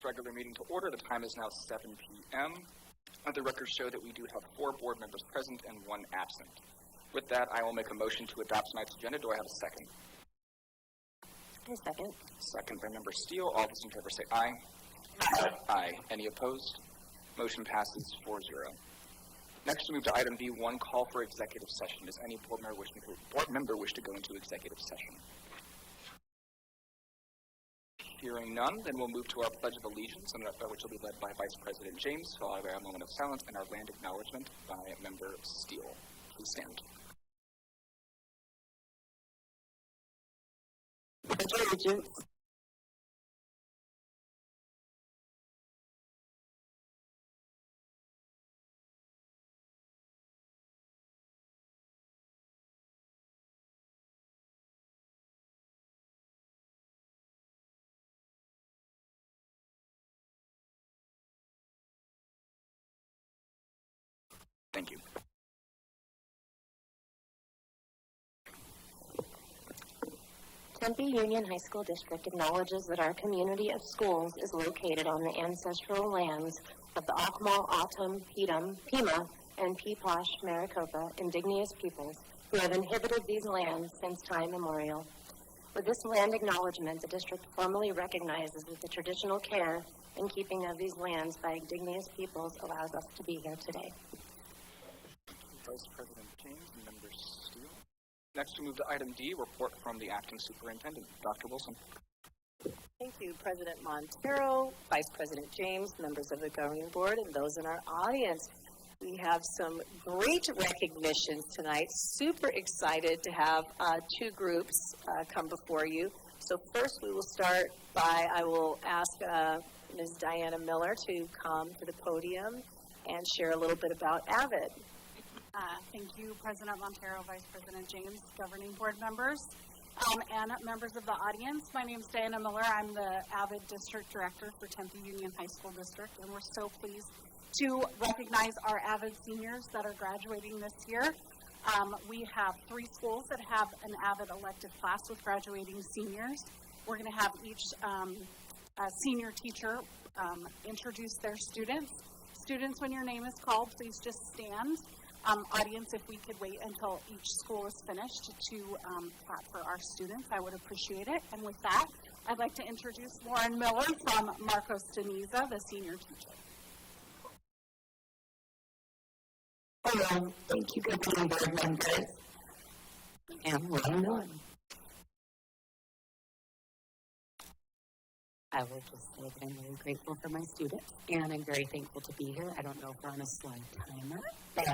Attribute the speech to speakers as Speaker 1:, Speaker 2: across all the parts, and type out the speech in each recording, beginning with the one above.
Speaker 1: Regular meeting to order. The time is now 7 p.m. The records show that we do have 4 board members present and 1 absent. With that, I will make a motion to adopt tonight's agenda. Do I have a second?
Speaker 2: A second.
Speaker 1: Second by Member Steele. All those in favor say aye.
Speaker 2: Aye.
Speaker 1: Aye. Any opposed? Motion passes 4-0. Next, we move to item B1, call for executive session. Does any board member wish to go into executive session? Hearing none, then we'll move to our Pledge of Allegiance, which will be led by Vice President James, followed by a moment of silence and our land acknowledgement by Member Steele. Please stand.
Speaker 2: Allegiance.
Speaker 1: Thank you.
Speaker 2: Tempe Union High School District acknowledges that our community of schools is located on the ancestral lands of the Akmal, Atum, Pima, and Peepash Maricopa indigenous peoples who have inhabited these lands since time immemorial. With this land acknowledgement, the district formally recognizes that the traditional care and keeping of these lands by indigenous peoples allows us to be here today.
Speaker 1: Vice President James and Member Steele. Next, we move to item D, report from the acting superintendent. Dr. Wilson.
Speaker 3: Thank you, President Montero, Vice President James, members of the governing board, and those in our audience. We have some great recognitions tonight. Super excited to have 2 groups come before you. So first we will start by, I will ask Ms. Diana Miller to come to the podium and share a little bit about AVID.
Speaker 4: Thank you, President Montero, Vice President James, governing board members, and members of the audience. My name is Diana Miller. I'm the AVID District Director for Tempe Union High School District, and we're so pleased to recognize our AVID seniors that are graduating this year. We have 3 schools that have an AVID elective class with graduating seniors. We're going to have each senior teacher introduce their students. Students, when your name is called, please just stand. Audience, if we could wait until each school is finished to clap for our students, I would appreciate it. And with that, I'd like to introduce Lauren Miller from Marcos Deniza, the senior teacher.
Speaker 2: Hello, thank you, governing board members. I'm Lauren Miller. I will just say that I'm very grateful for my students, and I'm very thankful to be here. I don't know if we're on a slide timer, but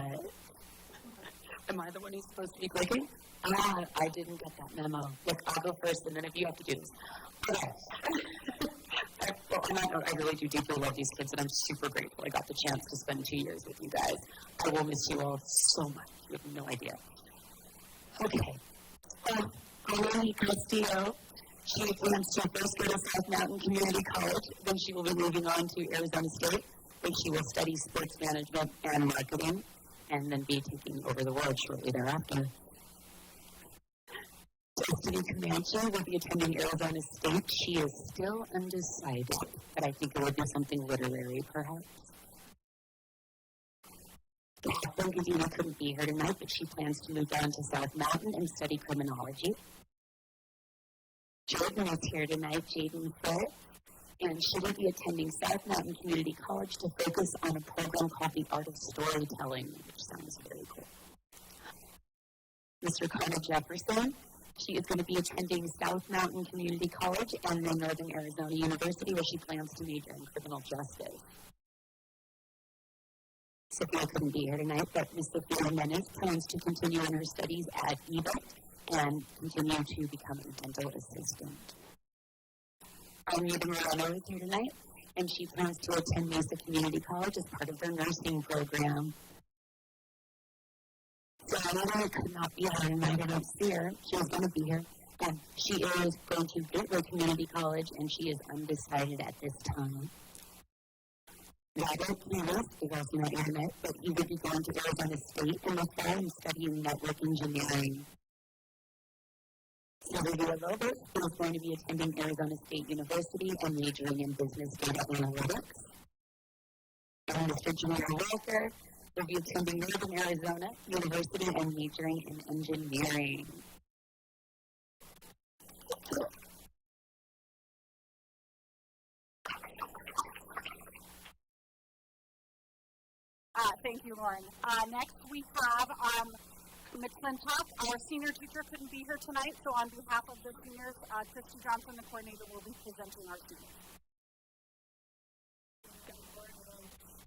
Speaker 2: am I the one who's supposed to be clicking? I didn't get that memo. Look, I'll go first, and then if you have to do this. Okay. Well, I really do deeply love these kids, and I'm super grateful I got the chance to spend 2 years with you guys. I will miss you all so much. You have no idea. Okay. I'm Castillo. She plans to first go to South Mountain Community College, then she will be moving on to Arizona State, where she will study sports management and marketing, and then be taking over the world shortly thereafter. Destiny Comanche will be attending Arizona State. She is still undecided, but I think it would be something literary, perhaps. Catherine Gadina couldn't be here tonight, but she plans to move down to South Mountain and study criminology. Jaden is here tonight, Jaden Foote, and she will be attending South Mountain Community College to focus on a program called the Art of Storytelling, which sounds very cool. Mr. Connor Jefferson, she is going to be attending South Mountain Community College and then Northern Arizona University, where she plans to major in criminal justice. Sophia couldn't be here tonight, but Ms. Sophia Menes plans to continue in her studies at EBIT and continue to become a dental assistant. Anita Moreno is here tonight, and she plans to attend Mesa Community College as part of their nursing program. So Anita could not be here tonight. I don't see her. She was going to be here. And she is going to Gateway Community College, and she is undecided at this time. Robert Lewis is also not here tonight, but he will be going to Arizona State in the fall and studying network engineering. Silvia Villalobos is going to be attending Arizona State University and majoring in business data analytics. And Mr. Jamar Walker will be attending Northern Arizona University and majoring in engineering.
Speaker 4: Thank you, Lauren. Next, we have McClintock. Our senior teacher couldn't be here tonight, so on behalf of the seniors, Christy Johnson, the coordinator, will be presenting our students.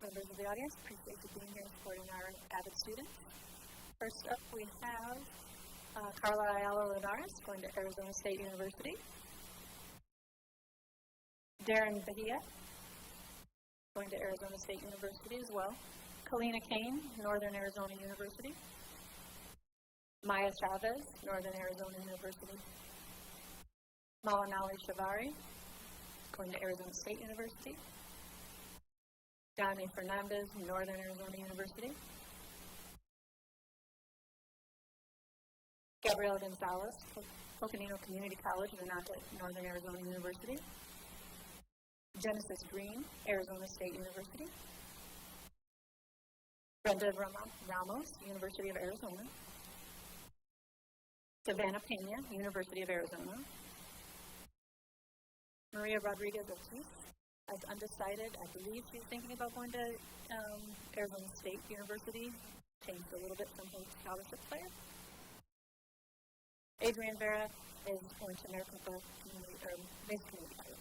Speaker 5: Members of the audience, appreciate you being here supporting our avid students. First up, we have Carla Ayala Linares going to Arizona State University. Darren Bahia going to Arizona State University as well. Kalina Kane, Northern Arizona University. Maya Chavez, Northern Arizona University. Malanali Shavari, going to Arizona State University. Dani Fernandez, Northern Arizona University. Gabriela Gonzalez, Coconino Community College, Northern Arizona University. Genesis Green, Arizona State University. Brenda Ramos, University of Arizona. Savannah Pena, University of Arizona. Maria Rodriguez Ortiz, as undecided, I believe she's thinking about going to Arizona State University. Changed a little bit from her scholarship player. Adrian Vera is going to American Forest Community, or Mesa Community College.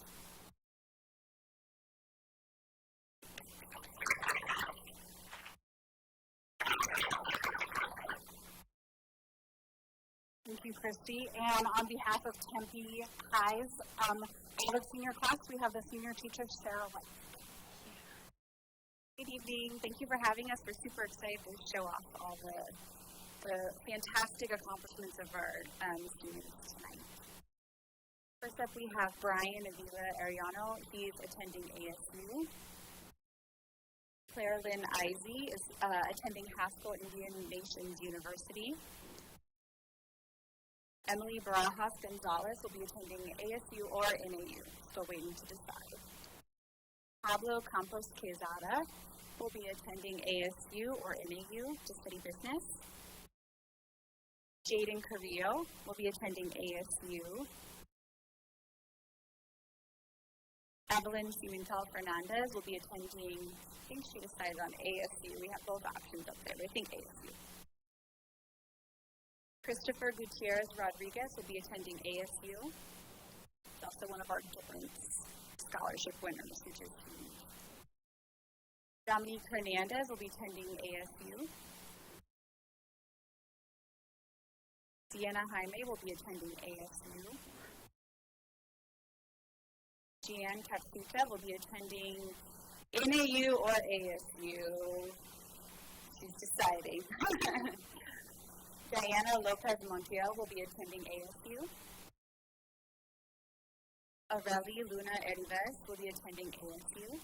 Speaker 4: Thank you, Christy. And on behalf of Tempe High's avid senior class, we have the senior teacher, Sarah White.
Speaker 6: Good evening. Thank you for having us. We're super excited to show off all the fantastic accomplishments of our students tonight. First up, we have Brian Avila Ariano. He's attending ASU. Claire Lynn Izey is attending Haskell Indian Nations University. Emily Barajas Gonzalez will be attending ASU or NAU, still waiting to decide. Pablo Campos Quezada will be attending ASU or NAU to study business. Jaden Carrillo will be attending ASU. Evelyn Cimental Fernandez will be attending, I think she decided on ASU. We have both options up there, but I think ASU. Christopher Gutierrez Rodriguez will be attending ASU. He's also one of our Dorrance Scholarship winners, which is huge. Dominique Hernandez will be attending ASU. Sienna Jaime will be attending ASU. Jeanne Katsuta will be attending NAU or ASU. She's deciding. Diana Lopez Montiel will be attending ASU. Aureli Luna Erives will be attending ASU.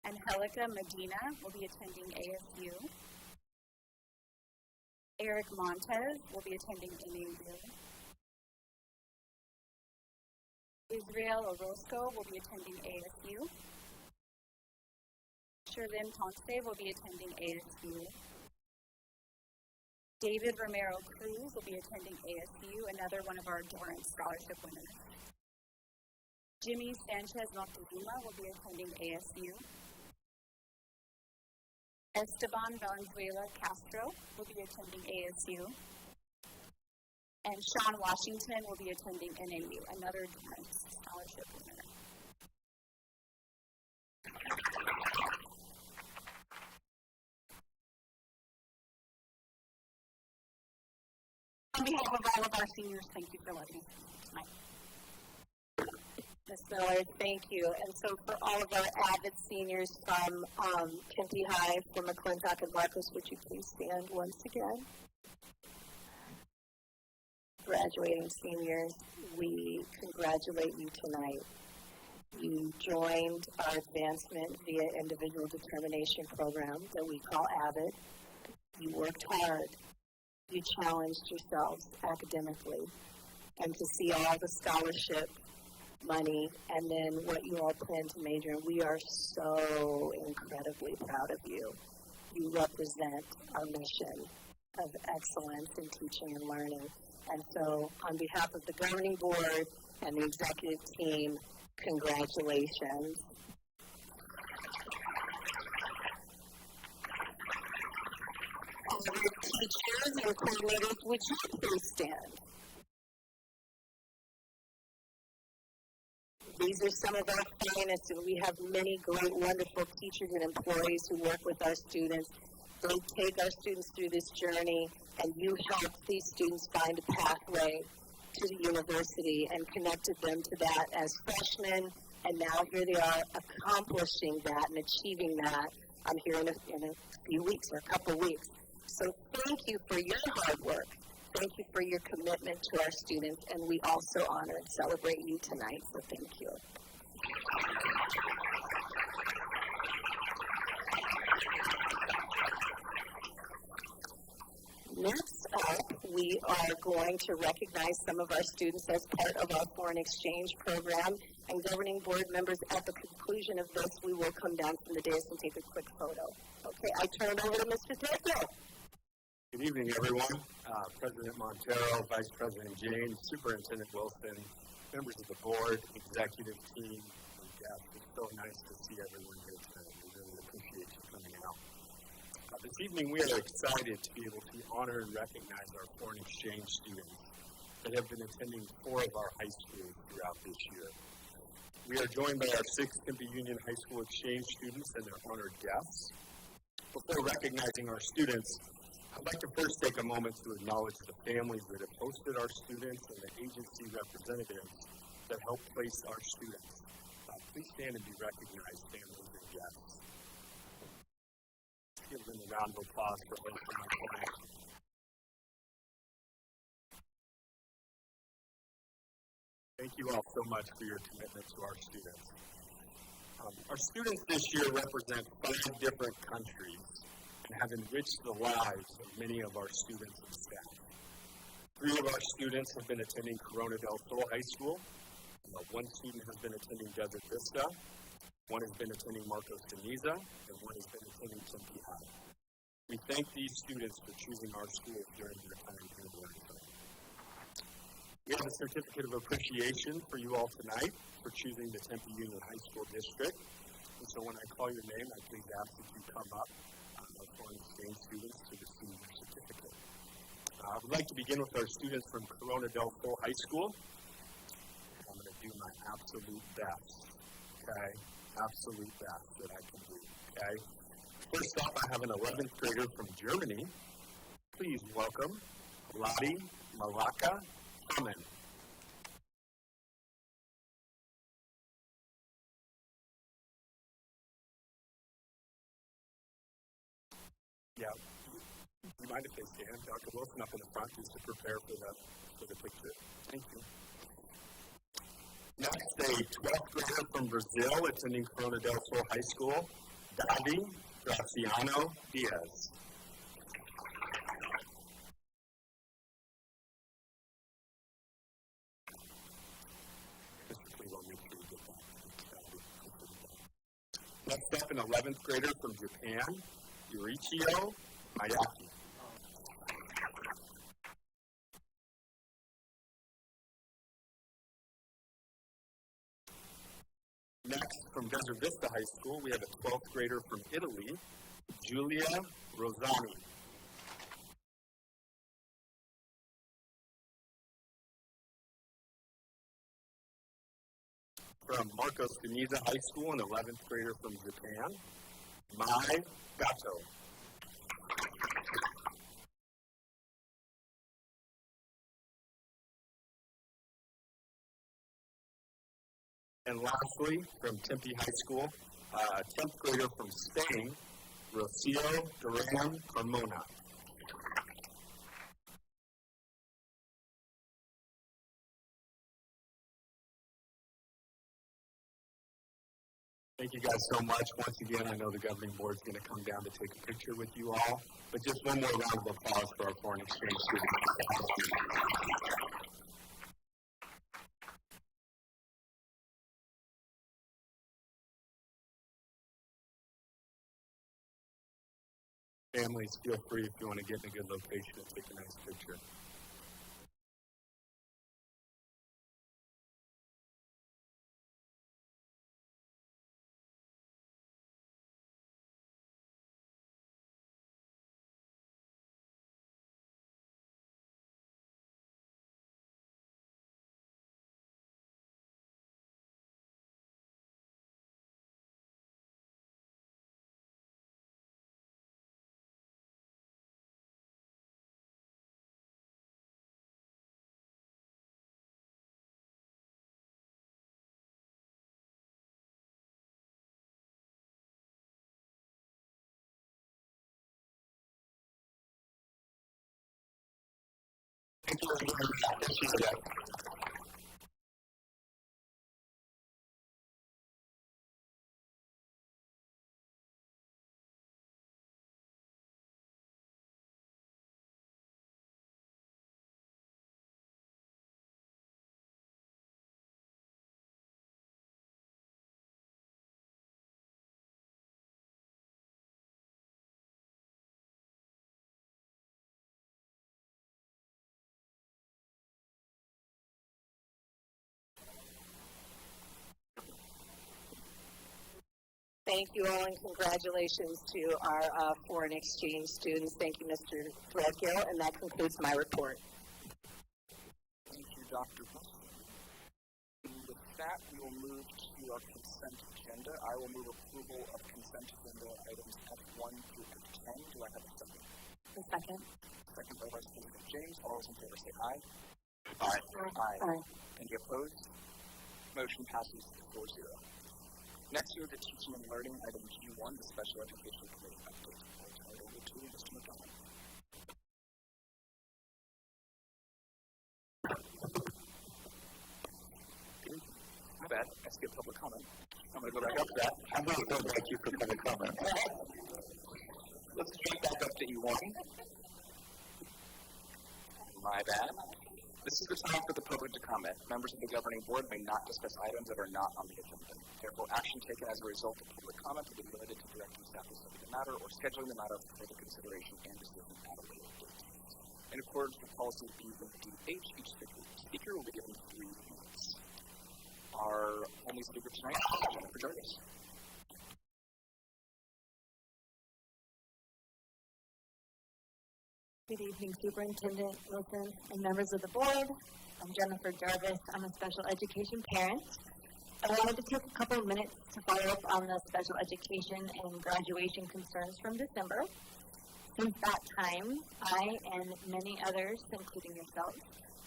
Speaker 6: Angelica Medina will be attending ASU. Eric Montez will be attending NAU. Israel Orozco will be attending ASU. Sherlyn Ponce will be attending ASU. David Romero Cruz will be attending ASU, another one of our Dorrance Scholarship winners. Jimmy Sanchez Moctezuma will be attending ASU. Esteban Valenzuela Castro will be attending ASU. And Sean Washington will be attending NAU, another Dorrance Scholarship winner. On behalf of all of our seniors, thank you for letting us tonight.
Speaker 3: Ms. Miller, thank you. And so for all of our avid seniors from Tempe High, from McClintock and Marcos, would you please stand once again? Graduating seniors, we congratulate you tonight. You joined our advancement via individual determination program that we call AVID. You worked hard. you challenged yourselves academically, and to see all the scholarship money and then what you all plan to major in. We are so incredibly proud of you. You represent our mission of excellence in teaching and learning. And so on behalf of the governing board and the executive team, congratulations. All of your teachers and coordinators, would you please stand? These are some of our finest, and we have many great, wonderful teachers and employees who work with our students. They take our students through this journey, and you help these students find a pathway to the university and connected them to that as freshmen, and now here they are accomplishing that and achieving that here in a few weeks or a couple weeks. So thank you for your hard work. Thank you for your commitment to our students, and we also honor and celebrate you tonight, so thank you. Next up, we are going to recognize some of our students as part of our foreign exchange program, and governing board members, at the conclusion of this, we will come down from the dais and take a quick photo. Okay, I turn it over to Mr. Tempe.
Speaker 7: Good evening, everyone. President Montero, Vice President James, Superintendent Wilson, members of the board, executive team, and guests. It's so nice to see everyone here tonight. We really appreciate you coming out. This evening, we are excited to be able to honor and recognize our foreign exchange students that have been attending 4 of our high schools throughout this year. We are joined by our 6 Tempe Union High School exchange students and their honored guests. Before recognizing our students, I'd like to first take a moment to acknowledge the families that have hosted our students and the agency representatives that help place our students. Please stand and be recognized, families and guests. Give them a round of applause for hosting our class. Thank you all so much for your commitment to our students. Our students this year represent 5 different countries and have enriched the lives of many of our students and staff. 3 of our students have been attending Corona del Sol High School. 1 student has been attending Desert Vista. 1 has been attending Marcos de Niza, and 1 has been attending Tempe High. We thank these students for choosing our schools during their time here in Learning. We have a certificate of appreciation for you all tonight for choosing the Tempe Union High School District. And so when I call your name, I please ask that you come up, our foreign exchange students, to receive your certificate. I would like to begin with our students from Corona del Sol High School. I'm going to do my absolute best, okay? Absolute best that I can do, okay? First off, I have an 11th grader from Germany. Please welcome Lottie Malaka Hamann. Yeah, you mind if they stand? Dr. Wilson up in the front just to prepare for the picture. Thank you. Next, a 12th grader from Brazil attending Corona del Sol High School, Davi Graciano Diaz. Next up, an 11th grader from Japan, Yurichio Mayaki. Next, from Desert Vista High School, we have a 12th grader from Italy, Giulia Rosani. From Marcos de Niza High School, an 11th grader from Japan, Mai Gato. And lastly, from Tempe High School, 10th grader from Spain, Rocio Duran Carmona. Thank you guys so much. Once again, I know the governing board is going to come down to take a picture with you all, but just one more round of applause for our foreign exchange students. Families, feel free if you want to get in a good location and take a nice picture. Thank you again. Appreciate it.
Speaker 3: Thank you all, and congratulations to our foreign exchange students. Thank you, Mr. Threadgill, and that concludes my report.
Speaker 1: Thank you, Dr. Wilson. With that, we will move to our consent agenda. I will move approval of consent agenda items F1 through F10. Do I have a second?
Speaker 2: A second.
Speaker 1: Second by Vice President James. All those in favor say aye.
Speaker 7: Aye.
Speaker 2: Aye.
Speaker 1: Any opposed? Motion passes 4-0. Next, we have the teaching and learning, item G1, the special education committee update. I'll turn it over to Mr. McDonald. My bad, I skipped public comment. I'm going to go back up to that.
Speaker 7: I'm going to go back to you for public comment.
Speaker 1: Let's jump back up to E1. My bad. This is the time for the public to comment. Members of the governing board may not discuss items that are not on the agenda. Therefore, action taken as a result of public comment will be limited to directing staff to study the matter or scheduling the matter for further consideration and decision at a later date. In accordance with policy B1DH, each speaker will be given 3 minutes. Our only speaker tonight is Jennifer Jarvis.
Speaker 8: Good evening, Superintendent Wilson and members of the board. I'm Jennifer Jarvis. I'm a special education parent. I wanted to take a couple of minutes to follow up on the special education and graduation concerns from December. Since that time, I and many others, including yourself,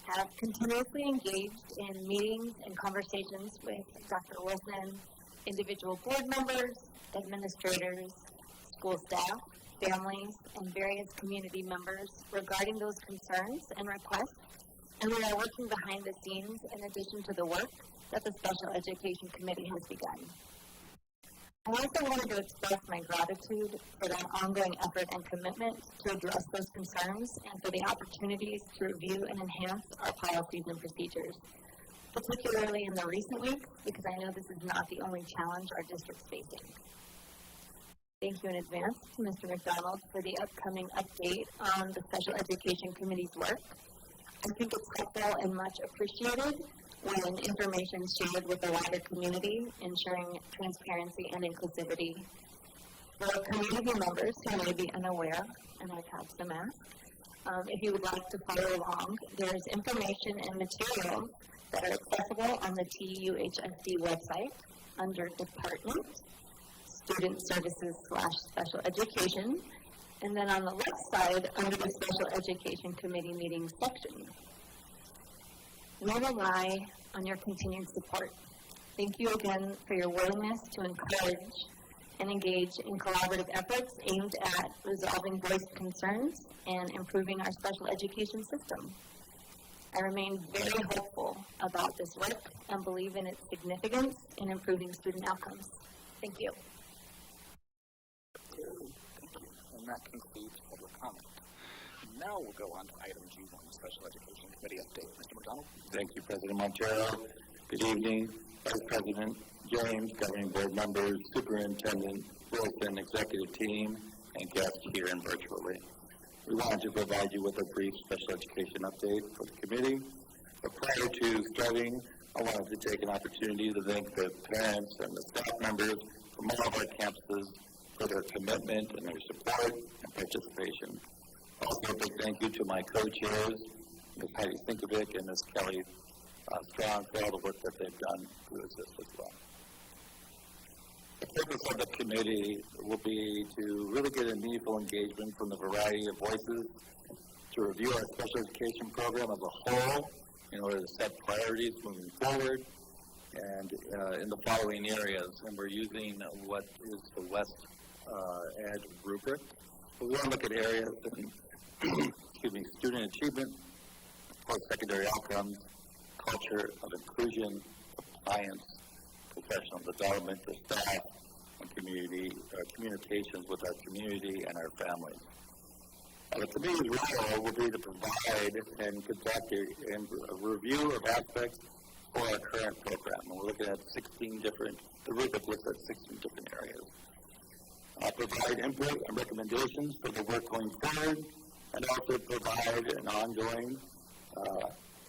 Speaker 8: have continuously engaged in meetings and conversations with Dr. Wilson, individual board members, administrators, school staff, families, and various community members regarding those concerns and requests, and we are working behind the scenes in addition to the work that the Special Education Committee has begun. I also wanted to express my gratitude for that ongoing effort and commitment to address those concerns and for the opportunities to review and enhance our policies and procedures, particularly in the recent weeks, because I know this is not the only challenge our district is facing. Thank you in advance to Mr. McDonald for the upcoming update on the Special Education Committee's work. I think it's helpful and much appreciated when information is shared with the wider community, ensuring transparency and inclusivity. For community members who may be unaware, and I've had some ask, if you would like to follow along, there's information and materials that are accessible on the TUHSD website under Department, Student Services/Special Education, and then on the left side under the Special Education Committee meetings section. We rely on your continued support. Thank you again for your willingness to encourage and engage in collaborative efforts aimed at resolving voiced concerns and improving our special education system. I remain very hopeful about this work and believe in its significance in improving student outcomes. Thank you.
Speaker 1: And that concludes public comment. Now we'll go on to item G1, Special Education Committee update. Mr. McDonald?
Speaker 9: Thank you, President Montero. Good evening, Vice President James, governing board members, Superintendent Wilson, executive team, and guests here and virtually. We wanted to provide you with a brief special education update for the committee. But prior to starting, I wanted to take an opportunity to thank the parents and the staff members from all of our campuses for their commitment and their support and participation. Also, a big thank you to my co-chairs, Ms. Patty Sinkovic and Ms. Kelly Strong, for all the work that they've done to assist as well. The purpose of the committee will be to really get a meaningful engagement from the variety of voices, to review our special education program as a whole in order to set priorities moving forward, and in the following areas. And we're using what is the West Ed rubric. But we want to look at areas in student achievement, post-secondary outcomes, culture of inclusion, compliance, professional development for staff, and communications with our community and our families. The committee's role will be to provide and conduct a review of aspects for our current program. And we're looking at the rubric looks at 16 different areas. Provide input and recommendations for the work going forward, and also provide an ongoing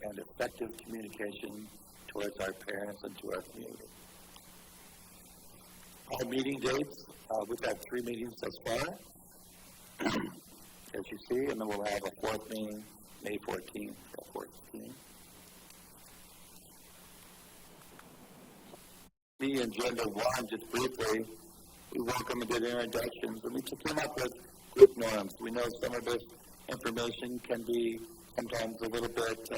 Speaker 9: and effective communication towards our parents and to our community. Our meeting dates, we've had 3 meetings thus far, as you see, and then we'll have a 4th meeting, May 14th at 14. The agenda 1, just briefly, we welcome and did introductions, and we came up with group norms. We know some of this information can be sometimes a little bit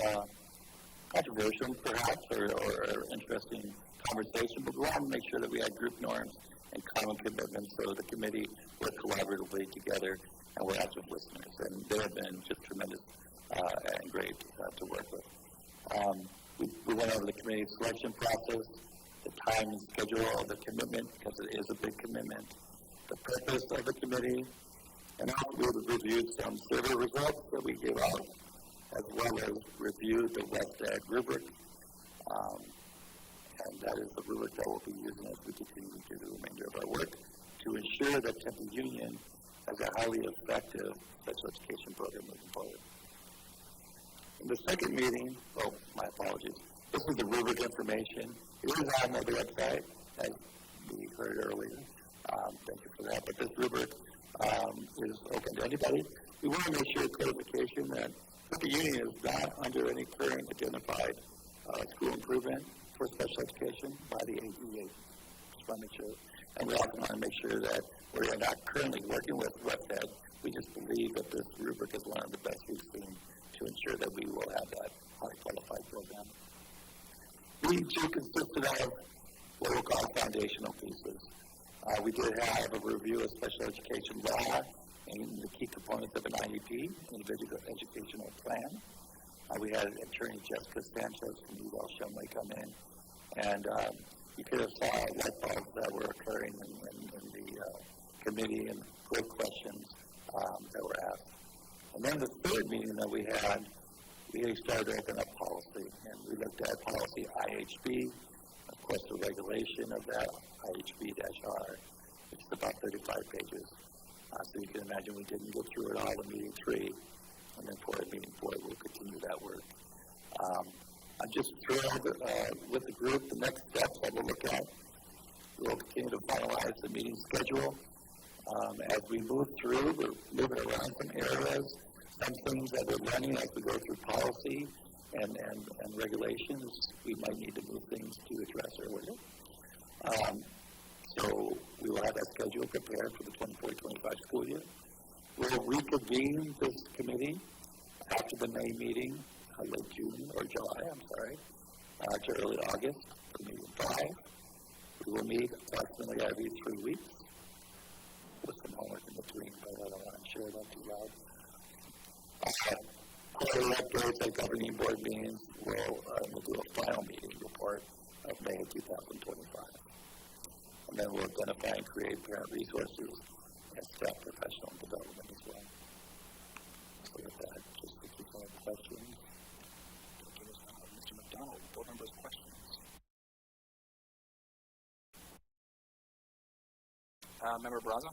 Speaker 9: controversial, perhaps, or interesting conversation, but we want to make sure that we had group norms and common commitments so the committee work collaboratively together and we're active listeners. And they have been just tremendous and great to work with. We went over the committee selection process, the time and schedule of the commitment, because it is a big commitment, the purpose of the committee, and also we reviewed some survey results that we gave out, as well as reviewed the West Ed rubric. And that is the rubric that we'll be using as we continue to do the remainder of our work to ensure that Tempe Union has a highly effective special education program moving forward. In the second meeting, my apologies, this is the rubric information. It is on the website, as we heard earlier. Thank you for that. But this rubric is open to anybody. We want to make sure clarification that Tempe Union is not under any current identified school improvement for special education by the ADA. Just want to make sure. And we also want to make sure that we are not currently working with West Ed. We just believe that this rubric is one of the best we've seen to ensure that we will have that highly qualified program. We too consisted of what we'll call foundational pieces. We did have a review of special education law and the key components of an IEP, individual educational plan. We had Attorney Jessica Sanchez from UL Shumway come in, and you could have saw light bulbs that were occurring in the committee and great questions that were asked. And then the third meeting that we had, we started to open up policy, and we looked at policy IHB, of course the regulation of that IHB-R, which is about 35 pages. So you can imagine we didn't get through it all in meeting 3, and then for meeting 4, we'll continue that work. I'm just thrilled with the group. The next steps that we'll look at, we'll continue to finalize the meeting schedule. As we move through, we're moving around some areas, some things that we're learning as we go through policy and regulations. We might need to move things to address earlier. So we will have that schedule prepared for the 24-25 school year. We'll reconvene this committee after the May meeting, late June or July, to early August for meeting 5. We will meet approximately every 3 weeks with some homework in between, but I don't want to share that too loud. Quarterly updates at governing board meetings. We'll do a final meeting report of May 2025. And then we'll identify and create parent resources and staff professional development as well. So with that, just to keep on questions.
Speaker 1: Mr. McDonald, board members' questions. Member Barraza?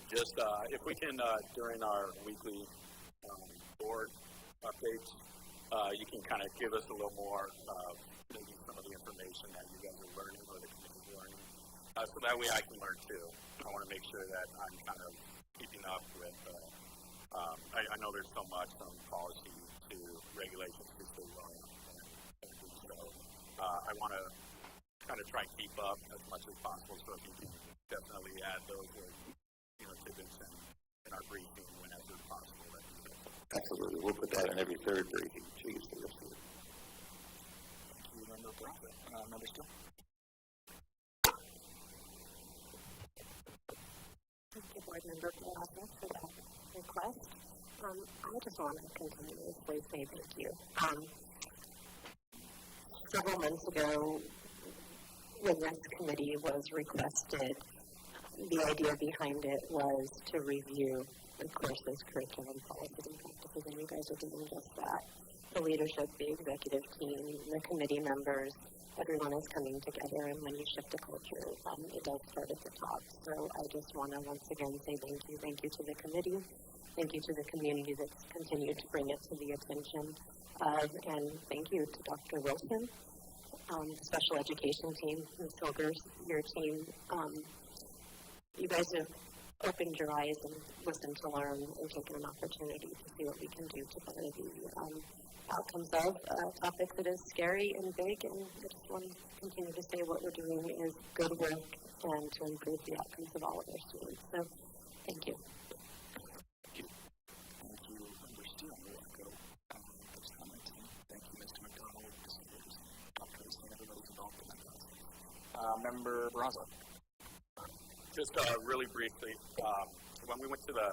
Speaker 7: Just if we can, during our weekly board updates, you can kind of give us a little more, maybe some of the information that you guys are learning or the committee is learning, so that way I can learn too. I want to make sure that I'm kind of keeping up with, I know there's so much from policy to regulations to state law, and so I want to kind of try and keep up as much as possible, so if you can definitely add those tidbits in our briefing whenever possible.
Speaker 9: Absolutely. We'll put that in every third briefing. Thank
Speaker 1: you, Member Barraza. Member Steele?
Speaker 3: Thank you, Board Member Barraza, for that request. I just want to continuously say thank you. Several months ago, when this committee was requested, the idea behind it was to review the courses, curriculum, policies, and practices, and you guys are doing just that. The leadership, the executive team, the committee members, everyone is coming together, and when you shift a culture, it does start at the top. So I just want to once again say thank you. Thank you to the committee. Thank you to the community that's continued to bring it to the attention of, and thank you to Dr. Wilson, the special education team, Ms. Silgers, your team. You guys have opened your eyes and listened to learn and taken an opportunity to see what we can do to better the outcomes of a topic that is scary and big, and I just want to continue to say what we're doing is good work and to improve the outcomes of all of our students. So, thank you.
Speaker 1: Thank you, Member Steele. We'll echo those comments. Thank you, Mr. McDonald, Dr. Wilson, everybody's involved in that. Member Barraza.
Speaker 7: Just really briefly, when we went to the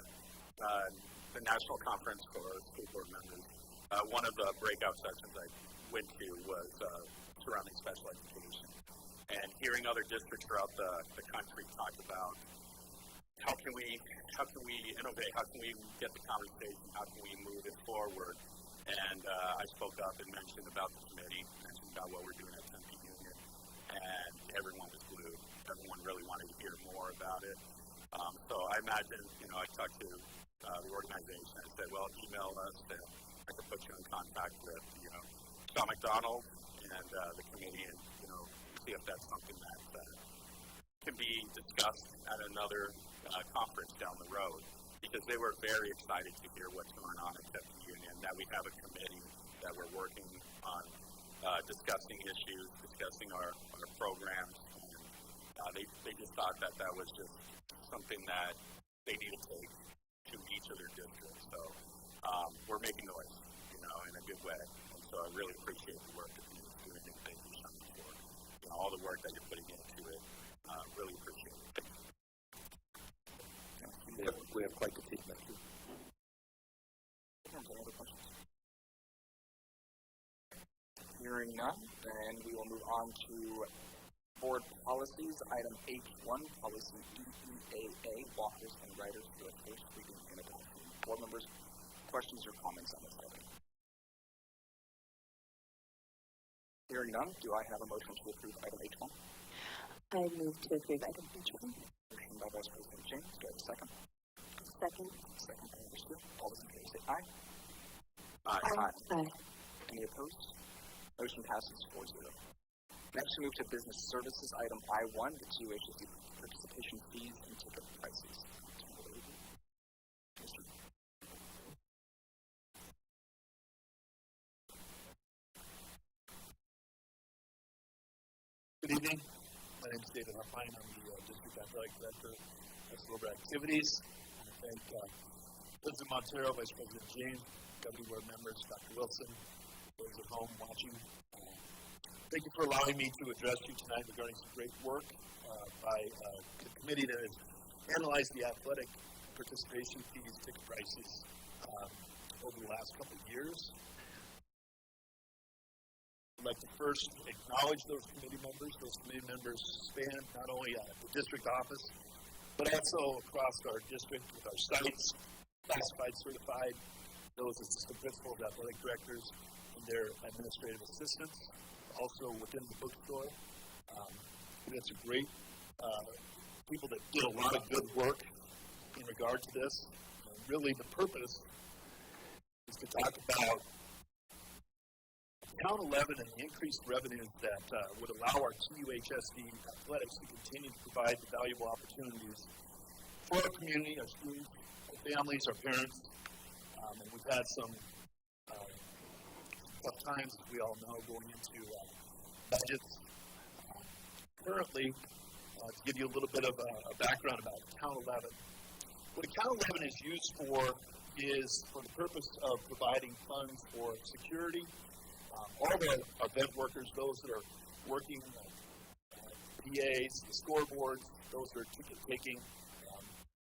Speaker 7: national conference for school board members, one of the breakout sessions I went to was surrounding special education, and hearing other districts throughout the country talk about how can we innovate, how can we get the conversation, how can we move it forward, and I spoke up and mentioned about the committee, mentioned about what we're doing at Tempe Union, and everyone was glued. Everyone really wanted to hear more about it. So I imagine, I talked to the organization. I said, well, email us, and I could put you in contact with, Sean McDonald and the committee, and, see if that's something that can be discussed at another conference down the road, because they were very excited to hear what's going on at Tempe Union, that we have a committee that we're working on discussing issues, discussing our programs. They just thought that was just something that they need to take to each of their districts. So we're making noise, in a good way. And so I really appreciate the work that you're doing, and thank you, Sean, for all the work that you're putting into it. Really appreciate it.
Speaker 9: We have quite the team. Thank you.
Speaker 1: Any other questions? Hearing none, then we will move on to board policies. Item H1, policy EEAA, walkers and riders for the first reading and adoption. Board members, questions or comments on this item? Hearing none, do I have a motion to approve item H1?
Speaker 3: I move to approve item H1.
Speaker 1: Motion by Vice President James. Do I have a second?
Speaker 3: Second.
Speaker 1: Second by Member Steele. All those in favor say aye.
Speaker 3: Aye.
Speaker 1: Any opposed? Motion passes 4-0. Next, we move to business services. Item I1, the TUHSD participation fees and ticket prices.
Speaker 10: Good evening. My name is David Harpine. I'm the District Athletic Director of Silver Activities. I want to thank President Montero, Vice President James, governing board members, Dr. Wilson, those at home watching. Thank you for allowing me to address you tonight regarding some great work by the committee that has analyzed the athletic participation fees, ticket prices over the last couple of years. like to first acknowledge those committee members. Those committee members span not only the district office, but also across our district with our sites, classified, certified, those assistant principals, athletic directors, and their administrative assistants. Also within the bookstore. We had some great people that did a lot of good work in regard to this. Really, the purpose is to talk about Count 11 and the increased revenues that would allow our TUHSD athletics to continue to provide the valuable opportunities for our community, our students, our families, our parents. And we've had some tough times, as we all know, going into budgets. Currently, to give you a little bit of a background about Count 11, what Count 11 is used for is for the purpose of providing funds for security. All the event workers, those that are working, PAs, the scoreboards, those that are ticket taking,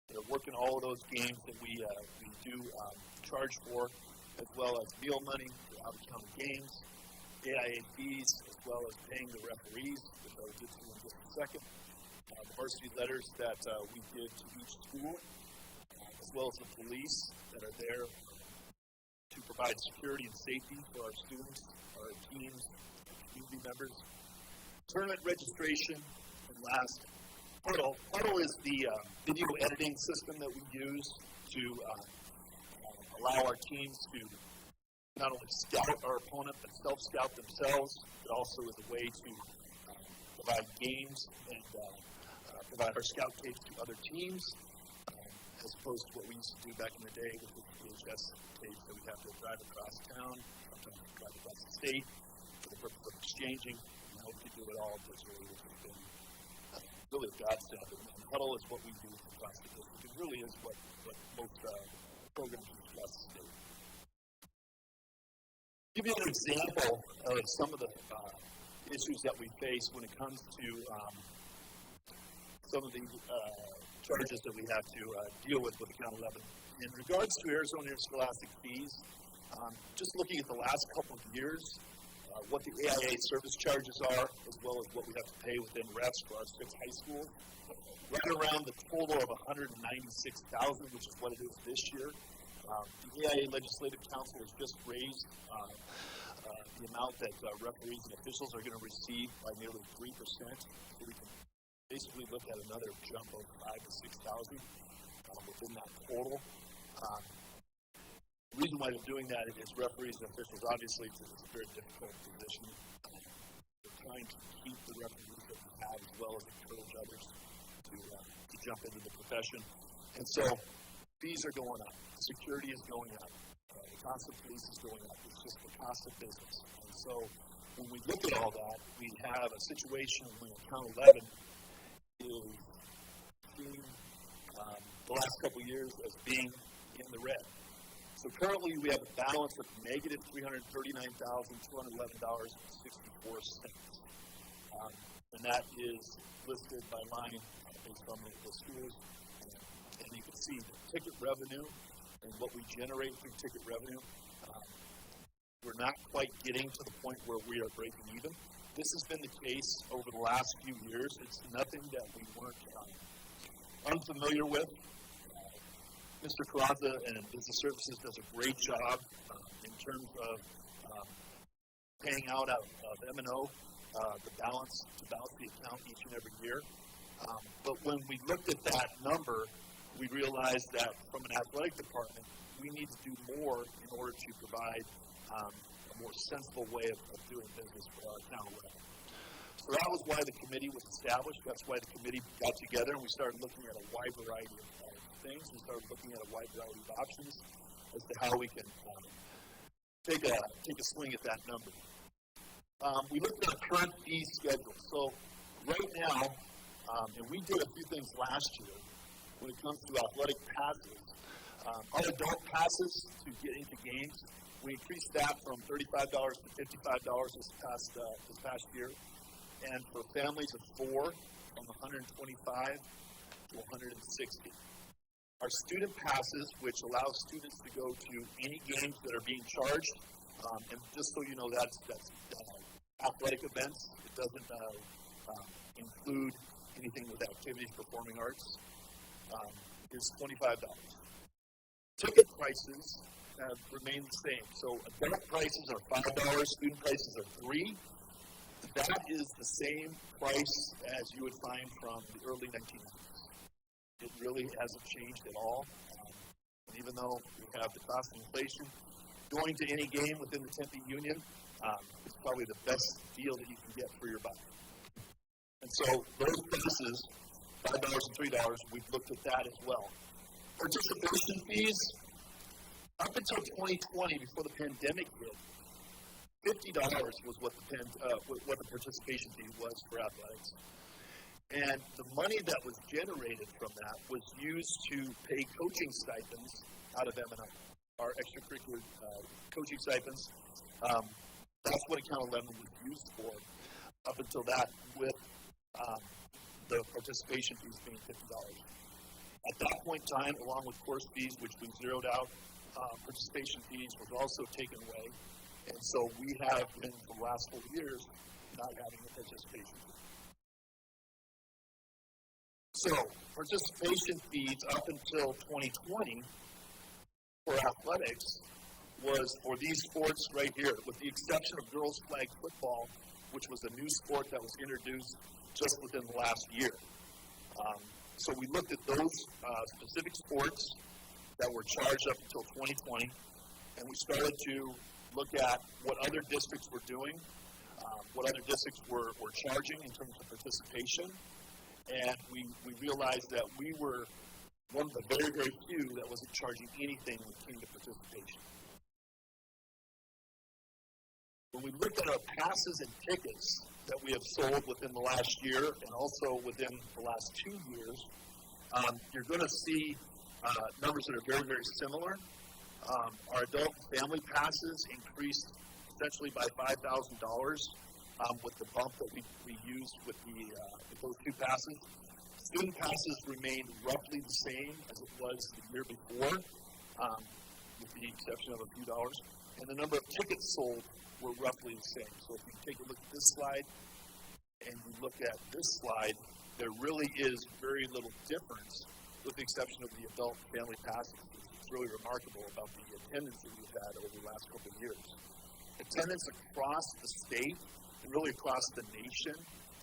Speaker 10: that are working all of those games that we do charge for, as well as meal money for out-of-county games, AIA fees, as well as paying the referees, which I'll get to in just a second, the varsity letters that we give to each school, as well as the police that are there to provide security and safety for our students, our teams, our community members. Tournament registration, and last, Huddle. Huddle is the video editing system that we use to allow our teams to not only scout our opponent, but self-scout themselves. It also is a way to provide games and provide our scout tapes to other teams, as opposed to what we used to do back in the day with the VHS tapes that we have to drive across town, sometimes drive across the state for the purpose of exchanging. We can do it all digitally, which has been really a godsend. And Huddle is what we do across the district. It really is what most programs use across the state. Give you an example of some of the issues that we face when it comes to some of the charges that we have to deal with Count 11. In regards to Arizona Interscholastic fees, just looking at the last couple of years, what the AIA service charges are, as well as what we have to pay within refs for our 6 high schools, right around the total of $196,000, which is what it is this year. The AIA Legislative Council has just raised the amount that referees and officials are going to receive by nearly 3%. So we can basically look at another jump of $5,000 to $6,000 within that total. The reason why they're doing that is referees and officials, obviously, it's a very difficult position. They're trying to keep the referees that we have, as well as encourage others to jump into the profession. And so fees are going up. Security is going up. The cost of police is going up. It's just the cost of business. And so when we look at all that, we have a situation when Count 11 is seeing the last couple of years as being in the red. So currently we have a balance of negative $339,211.64. And that is listed by line based on the schools. And you can see the ticket revenue and what we generate through ticket revenue. We're not quite getting to the point where we are breaking even. This has been the case over the last few years. It's nothing that we weren't unfamiliar with. Mr. Carranza and Business Services does a great job in terms of paying out of M&O the balance to balance the account each and every year. But when we looked at that number, we realized that from an athletic department, we need to do more in order to provide a more sensible way of doing business for our town. So that was why the committee was established. That's why the committee got together and we started looking at a wide variety of things. We started looking at a wide variety of options as to how we can take a swing at that number. We looked at our current fee schedule. So right now, and we did a few things last year when it comes to athletic passes. Our adult passes to get into games, we increased that from $35 to $55 this past year. And for families of 4, from $125 to $160. Our student passes, which allow students to go to any games that are being charged, and just so you know, that's athletic events. It doesn't include anything with activities, performing arts, is $25. Ticket prices have remained the same. So adult prices are $5, student prices are $3. That is the same price as you would find from the early 1990s. It really hasn't changed at all. And even though we have the cost of inflation, going to any game within the Tempe Union is probably the best deal that you can get for your buck. And so those prices, $5 and $3, we've looked at that as well. Participation fees, up until 2020, before the pandemic hit, $50 was what the participation fee was for athletics. And the money that was generated from that was used to pay coaching stipends out of M&I, our extracurricular coaching stipends. That's what Account 11 was used for up until that, with the participation fees being $50. At that point in time, along with course fees, which we zeroed out, participation fees was also taken away. And so we have, in the last 4 years, not having a participation fee. So participation fees up until 2020 for athletics was for these sports right here, with the exception of girls flag football, which was a new sport that was introduced just within the last year. So we looked at those specific sports that were charged up until 2020, and we started to look at what other districts were doing, what other districts were charging in terms of participation, and we realized that we were one of the very, very few that wasn't charging anything when it came to participation. When we looked at our passes and tickets that we have sold within the last year and also within the last 2 years, you're going to see numbers that are very, very similar. Our adult family passes increased essentially by $5,000 with the bump that we used with those two passes. Student passes remained roughly the same as it was the year before, with the exception of a few dollars. And the number of tickets sold were roughly the same. So if you take a look at this slide and you look at this slide, there really is very little difference with the exception of the adult family passes. It's really remarkable about the attendance that we've had over the last couple of years. Attendance across the state and really across the nation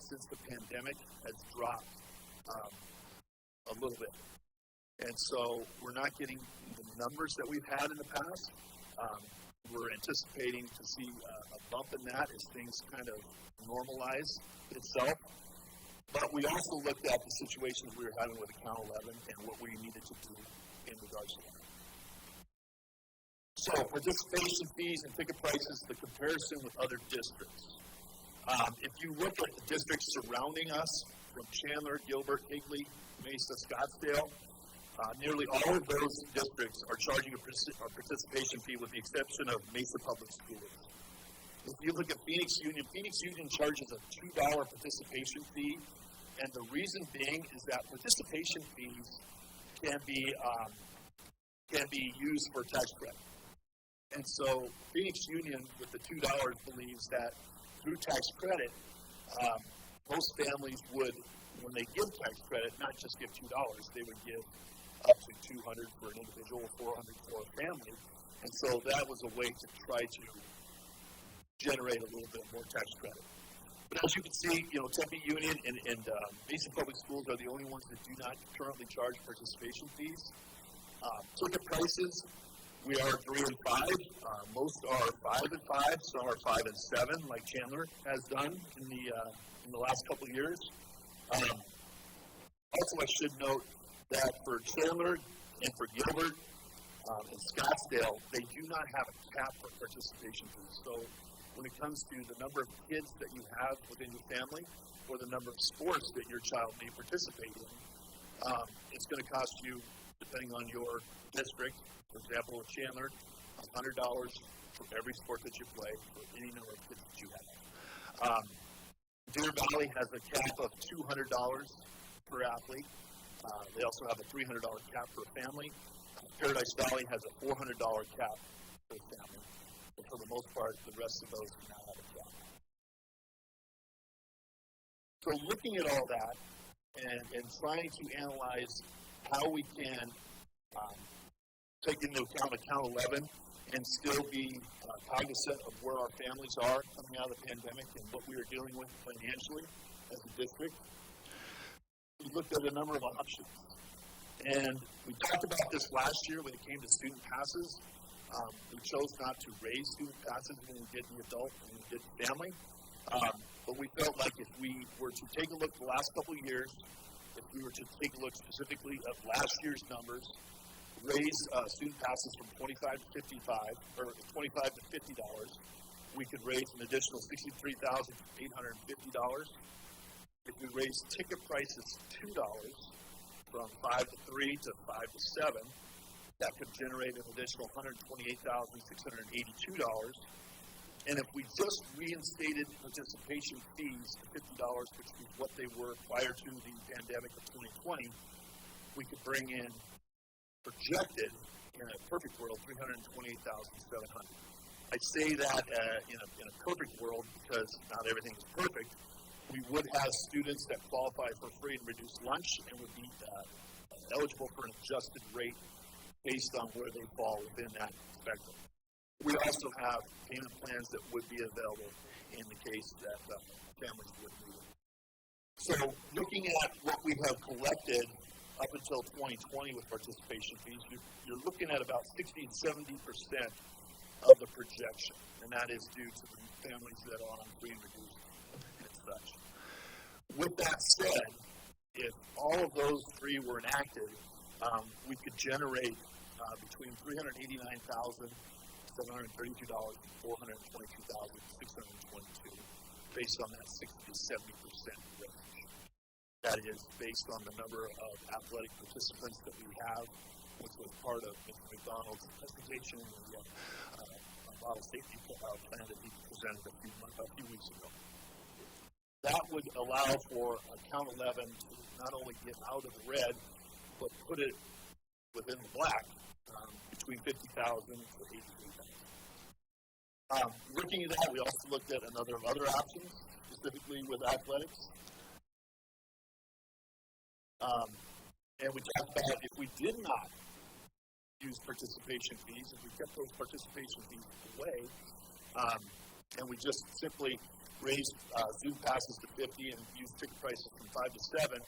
Speaker 10: since the pandemic has dropped a little bit. And so we're not getting the numbers that we've had in the past. We're anticipating to see a bump in that as things kind of normalize itself. But we also looked at the situations we were having with Account 11 and what we needed to do in regards to that. So participation fees and ticket prices, the comparison with other districts. If you look at the districts surrounding us, from Chandler, Gilbert, Higley, Mesa, Scottsdale, nearly all of those districts are charging a participation fee with the exception of Mesa Public Schools. If you look at Phoenix Union charges a $2 participation fee, and the reason being is that participation fees can be used for tax credit. And so Phoenix Union, with the $2, believes that through tax credit, most families would, when they give tax credit, not just give $2, they would give up to $200 for an individual, $400 for a family. And so that was a way to try to generate a little bit more tax credit. But as you can see, Tempe Union and Mesa Public Schools are the only ones that do not currently charge participation fees. Ticket prices, we are 3 and 5. Most are 5 and 5. Some are 5 and 7, like Chandler has done in the last couple of years. Also, I should note that for Chandler and for Gilbert and Scottsdale, they do not have a cap for participation fees. So when it comes to the number of kids that you have within your family or the number of sports that your child may participate in, it's going to cost you, depending on your district, for example, with Chandler, $100 for every sport that you play for any number of kids that you have. Deer Valley has a cap of $200 per athlete. They also have a $300 cap for a family. Paradise Valley has a $400 cap per family. But for the most part, the rest of those do not have a cap. So looking at all that and trying to analyze how we can take into account Account 11 and still be cognizant of where our families are coming out of the pandemic and what we are dealing with financially as a district, we looked at a number of options. And we talked about this last year when it came to student passes. We chose not to raise student passes when we did the adult and we did the family. But we felt like if we were to take a look at the last couple of years, if we were to take a look specifically at last year's numbers, raise student passes from $25 to $55, or $25 to $50, we could raise an additional $63,850. If we raise ticket prices $2 from 5 to 3 to 5 to 7, that could generate an additional $128,682. And if we just reinstated participation fees to $50, which was what they were prior to the pandemic of 2020, we could bring in, projected, in a perfect world, $328,700. I say that in a perfect world because not everything is perfect. We would have students that qualify for free and reduced lunch and would be eligible for an adjusted rate based on where they fall within that spectrum. We also have payment plans that would be available in the case that families would need it. So looking at what we have collected up until 2020 with participation fees, you're looking at about 60 and 70% of the projection, and that is due to the families that are on free and reduced and such. With that said, if all of those three were enacted, we could generate between $389,732 and $422,622 based on that 60 to 70% range. That is based on the number of athletic participants that we have, which was part of Mr. McDonald's presentation and the model safety plan that he presented a few weeks ago. That would allow for Account 11 to not only get out of the red, but put it within the black, between $50,000 to $83,000. Looking at that, we also looked at other options, specifically with athletics. And we talked about if we did not use participation fees, if we kept those participation fees away, and we just simply raised Zoom passes to 50 and used ticket prices from 5 to 7,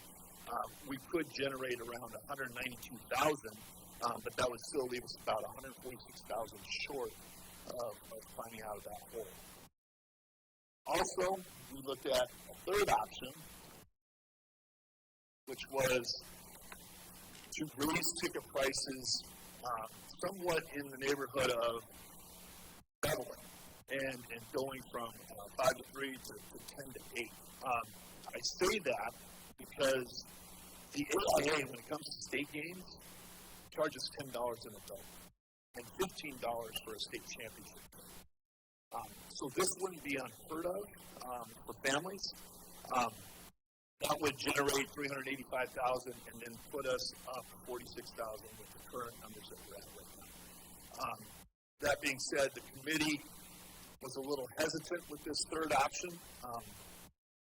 Speaker 10: we could generate around $192,000, but that would still leave us about $146,000 short of climbing out of that hole. Also, we looked at a third option, which was to raise ticket prices somewhat in the neighborhood of doubling and going from 5 to 3 to 10 to 8. I say that because the AIA, when it comes to state games, charges $10 an adult and $15 for a state championship. So this wouldn't be unheard of for families. That would generate $385,000 and then put us up to $46,000 with the current numbers that we're at right now. That being said, the committee was a little hesitant with this third option,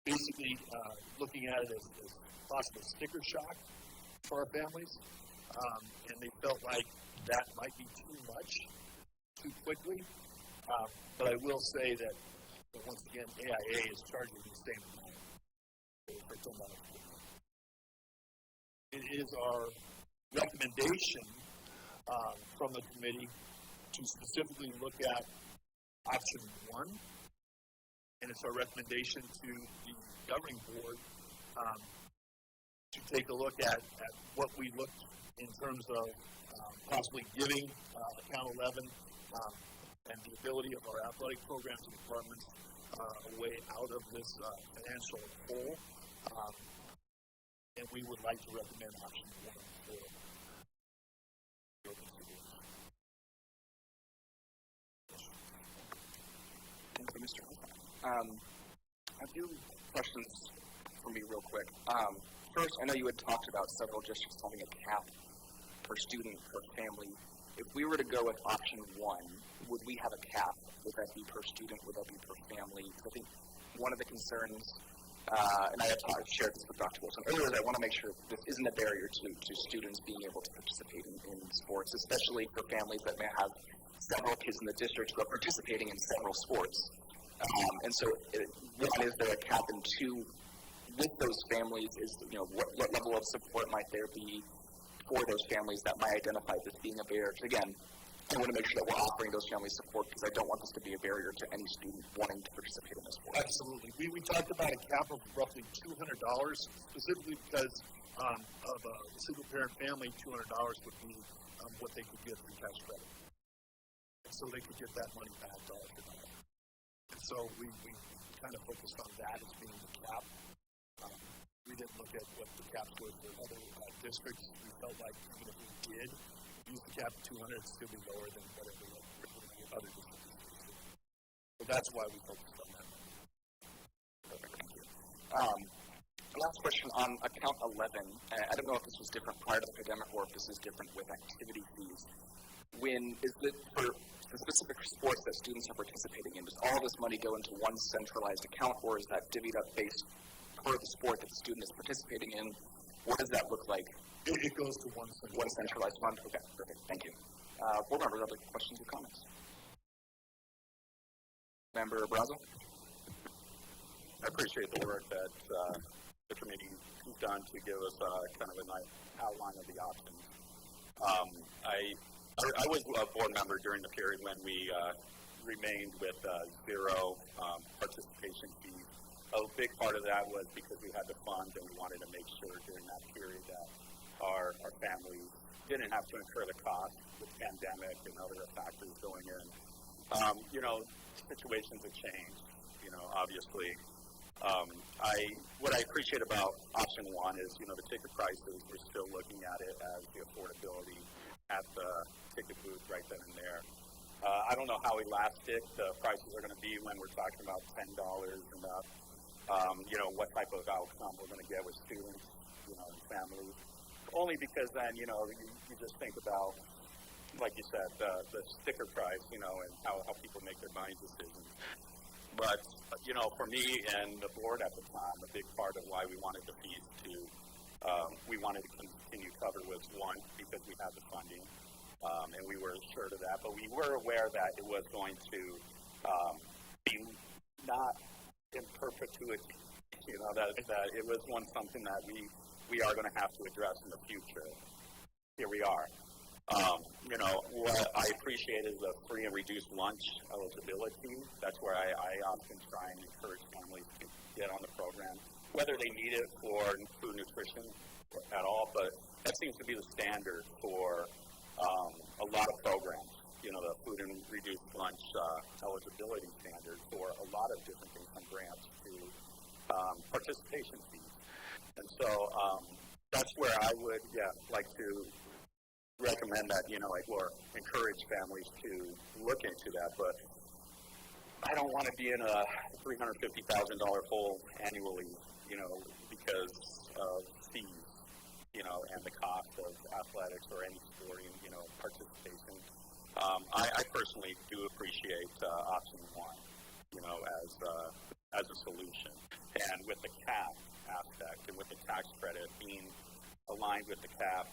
Speaker 10: basically looking at it as possible sticker shock for our families, and they felt like that might be too much too quickly. But I will say that once again, AIA is charging the same amount. It is our recommendation from the committee to specifically look at option 1, and it's our recommendation to the governing board to take a look at what we looked in terms of possibly giving Account 11 and the ability of our athletic programs and departments a way out of this financial hole. And we would like to recommend option 1 for your consideration.
Speaker 1: Thank you, Mr. A few questions for me real quick. First, I know you had talked about several districts having a cap per student, per family. If we were to go with option 1, would we have a cap? Would that be per student? Would that be per family? I think one of the concerns and I have shared this with Dr. Wilson earlier, that I want to make sure this isn't a barrier to students being able to participate in sports, especially for families that may have several kids in the district who are participating in several sports. And so, one, is there a cap? And two, with those families, is what level of support might there be for those families that might identify this being a barrier? Again, I want to make sure that we're offering those families support because I don't want this to be a barrier to any student wanting to participate in this sport.
Speaker 10: Absolutely. We talked about a cap of roughly $200, specifically because of a single-parent family, $200 would be what they could get through cash credit. And so they could get that money back dollar for dollar. And so we kind of focused on that as being the cap. We didn't look at what the caps were for other districts. We felt like even if we did use the cap of 200, it'd still be lower than whatever other districts do. So that's why we focused on that.
Speaker 1: Perfect, thank you. Last question on account 11. I don't know if this was different prior to the pandemic or if this is different with activity fees. Is it for the specific sports that students are participating in, does all this money go into one centralized account, or is that divvied up based per the sport that the student is participating in? What does that look like?
Speaker 10: It goes to one
Speaker 1: centralized fund. Okay, perfect. Thank you. Board members, other questions or comments? Member Brazo?
Speaker 11: I appreciate the work that the committee has done to give us kind of a nice outline of the options. I was a board member during the period when we remained with zero participation fees. A big part of that was because we had the funds and we wanted to make sure during that period that our families didn't have to incur the cost with pandemic and other factors going in. Situations have changed, obviously. What I appreciate about option one is, the ticket prices, we're still looking at it as the affordability at the ticket booth right then and there. I don't know how elastic the prices are going to be when we're talking about $10 and up. What type of outcome we're going to get with students, and families. Only because then, you just think about, like you said, the sticker price, and how people make their buying decisions. But, for me and the board at the time, a big part of why we wanted the fees we wanted to continue cover was one, because we had the funding, and we were assured of that. But we were aware that it was going to be not in perpetuity, that it was something that we are going to have to address in the future. Here we are. What I appreciate is the free and reduced lunch eligibility. That's where I often try and encourage families to get on the program, whether they need it for food nutrition at all, but that seems to be the standard for a lot of programs. The food and reduced lunch eligibility standard for a lot of different things, from grants to participation fees. And so that's where I would, like to recommend that, or encourage families to look into that. But I don't want to be in a $350,000 hole annually, because of fees, and the cost of athletics or any sporting, participation. I personally do appreciate option one, as a solution. And with the cap aspect and with the tax credit being aligned with the cap,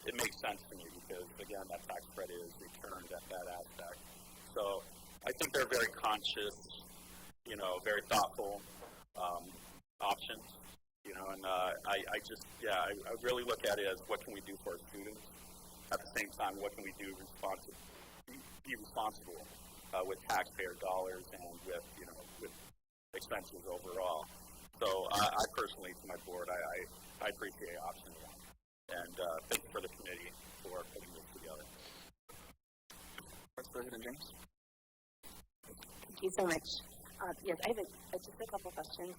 Speaker 11: it makes sense to me because, again, that tax credit is returned at that aspect. So I think they're very conscious, very thoughtful options, and I really look at it as what can we do for our students. At the same time, what can we do be responsible with taxpayer dollars and with expenses overall. So I personally, to my board, I appreciate option one. And thank you for the committee for putting this together.
Speaker 1: Vice President James.
Speaker 8: Thank you so much. Yes, I have just a couple questions.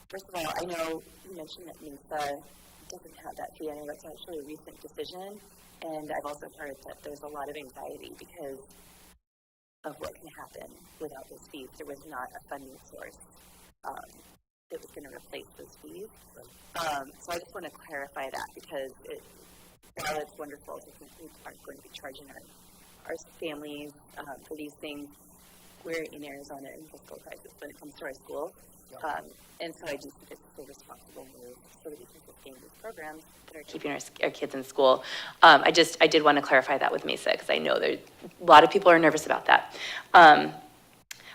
Speaker 8: First of all, I know you mentioned that NISA doesn't have that fee. I know that's actually a recent decision, and I've also heard that there's a lot of anxiety because of what can happen without those fees. There was not a funding source that was going to replace those fees. So I just want to clarify that because while it's wonderful to think we aren't going to be charging our families for these things, we're in Arizona in fiscal crisis when it comes to our schools.
Speaker 3: And so I just think it's a responsible move so that we can sustain these programs that are keeping our kids in school. I did want to clarify that with Mesa because I know a lot of people are nervous about that.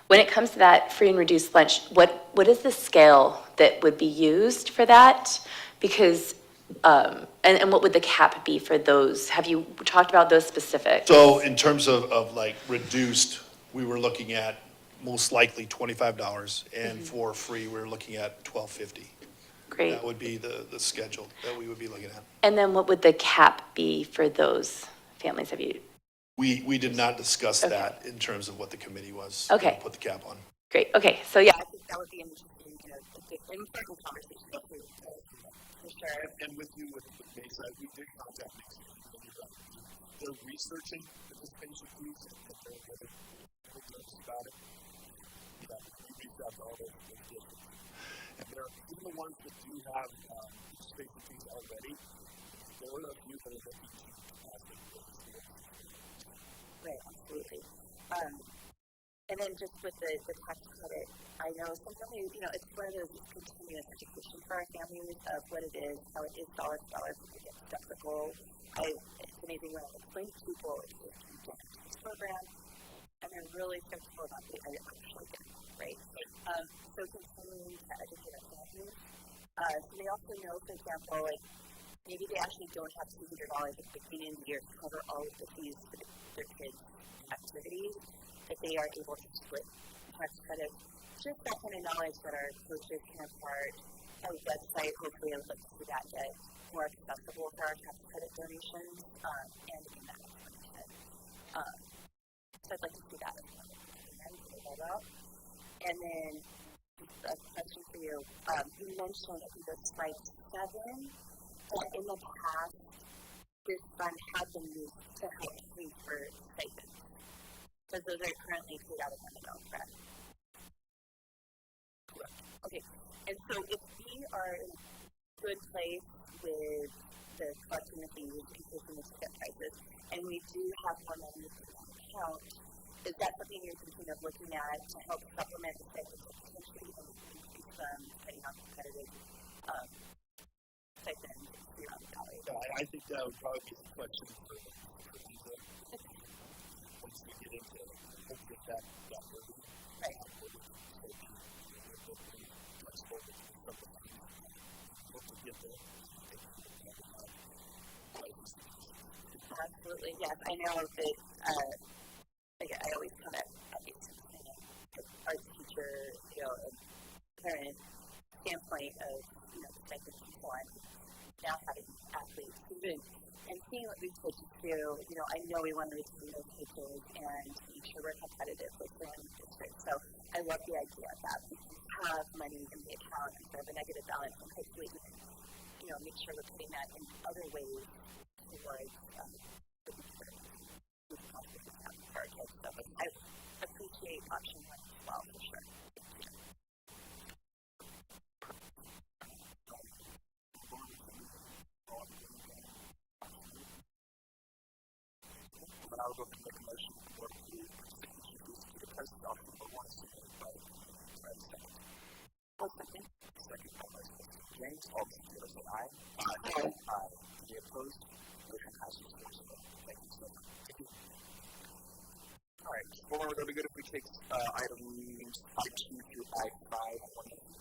Speaker 3: When it comes to that free and reduced lunch, what is the scale that would be used for that? Because, and what would the cap be for those? Have you talked about those specifics?
Speaker 12: So in terms of like reduced, we were looking at most likely $25, and for free, we're looking at $12.50.
Speaker 3: Great.
Speaker 12: That would be the schedule that we would be looking at.
Speaker 3: And then what would the cap be for those families? Have you?
Speaker 12: We did not discuss
Speaker 3: Okay.
Speaker 12: that in terms of what the committee was.
Speaker 3: Okay.
Speaker 12: Put the cap on.
Speaker 3: Great. Okay. So yeah, I think that would be an interesting, important conversation for sure.
Speaker 10: And with you, with Mesa, we did contact Mesa. They're researching participation fees and they're really nervous about it. Yeah, we reached out to all those districts. And there are even the ones that do have participation fees already, there are a few that are looking to
Speaker 3: Right, absolutely. And then just with the tax credit, I know sometimes, it's one of those continuous education for our families of what it is, how it is dollar to dollar, people get skeptical. It's amazing when I explain to people if you get this program, and they're really skeptical about the actually get it, right? So continuing to educate our families. So they also know, for example, like maybe they actually don't have $200 at the beginning of the year to cover all of the fees for their kids' activities, that they are able to split tax credits. Just that kind of knowledge that our coaches can impart. Our website, hopefully, I would like to see that get more accessible for our tax credit donations and in that information. So I'd like to see that as well. And then a question for you. You mentioned, I think, the slide 7, that in the past, this fund had been used to help pay for stipends. Because those are currently paid out of money, correct? Correct. Okay. And so if we are in a good place with the collecting of fees, increasing the ticket prices, and we do have more money in the account, is that something you're thinking of looking at to help supplement the stipends potentially and increase them depending on competitive stipends throughout the valley?
Speaker 10: Yeah, I think that would probably be the question for Lisa. Once we get into hopefully that movie.
Speaker 3: Right. Absolutely, yes. I know that I always come at an art teacher, and parent standpoint of, the stipends and so on. Now having athletes even and seeing what these coaches do, I know we want to retain those coaches and make sure we're competitive with them districts. So I love the idea of that. We can have money in the account instead of a negative balance, and hopefully we can, make sure we're putting that in other ways towards the future. For our kids. So I appreciate option 1 as well, for sure.
Speaker 1: But I will go to make a motion for the participation fees to the president option number 1 is submitted by second. Second by Vice President James. All those in favor say aye. Aye. Aye. Any opposed? Motion passes 4-0. Thank you so much. Thank you. All right. Before we're going to be good if we take items I2 through I5 one minute.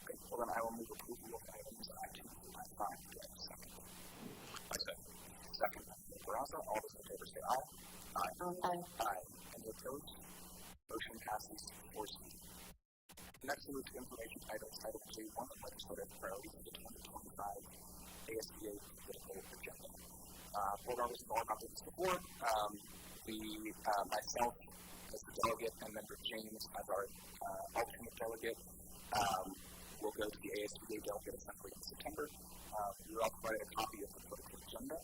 Speaker 1: Okay. Well, then I will move approval of items I2 through I5. Do I have a second? I second. Second. Barraza, all those in favor say aye. Aye. Aye. Aye. Any opposed? Motion passes 4-0. Next, we move to information items, Item J1 of legislative priorities of the 2025 ASBA political agenda. Board members have all gone through this before. Myself as the delegate and member James as our alternate delegate will go to the ASBA delegate assembly in September. We were all provided a copy of the political agenda.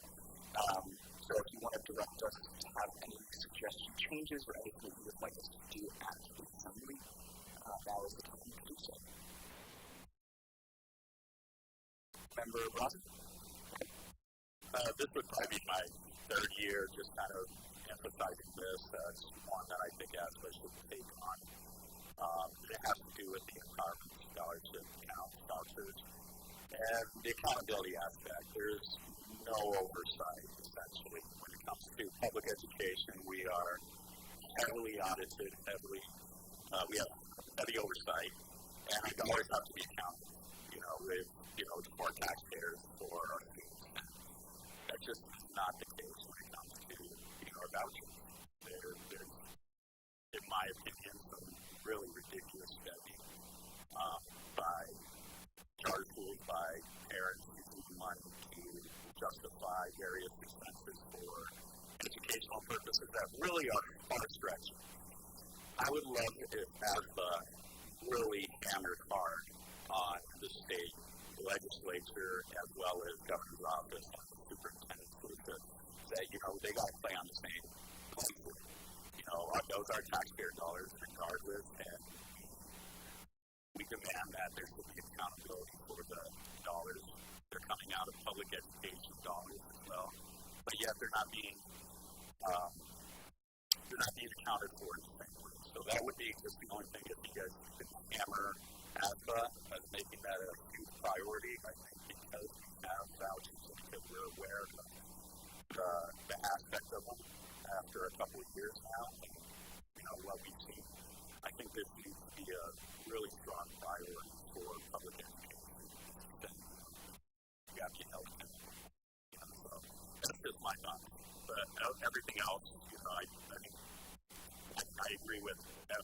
Speaker 1: So if you want to direct us to have any suggestion changes or anything that you would like us to do at the assembly, now is the time to do so. Member Rosen?
Speaker 11: This would probably be my third year just kind of emphasizing this as one that I think ASBA should take on It has to do with the empowerment scholarship account vouchers and the accountability aspect. There's no oversight, essentially, when it comes to public education. We are heavily audited, we have heavy oversight, and our dollars have to be accounted, to our taxpayers for our students. That's just not the case when it comes to, our vouchers. There's, in my opinion, some really ridiculous spending by charter schools, by parents using money to justify various expenses for educational purposes that really are far-stretching. I would love if ASBA really hammered hard on the state legislature as well as governor's office and the superintendent's group that they got to play on the same playing field. Those are taxpayer dollars regardless, and we demand that there should be accountability for the dollars. They're coming out of public education dollars as well, but yet they're not being accounted for in the same way. So that would be just the only thing if you guys could hammer ASBA as making that a huge priority. I think because we have vouchers and because we're aware of the aspect of them after a couple of years now, and what we've seen, I think this needs to be a really strong priority for public education. Then we have to help them. So that's just my thought. But everything else, I agree with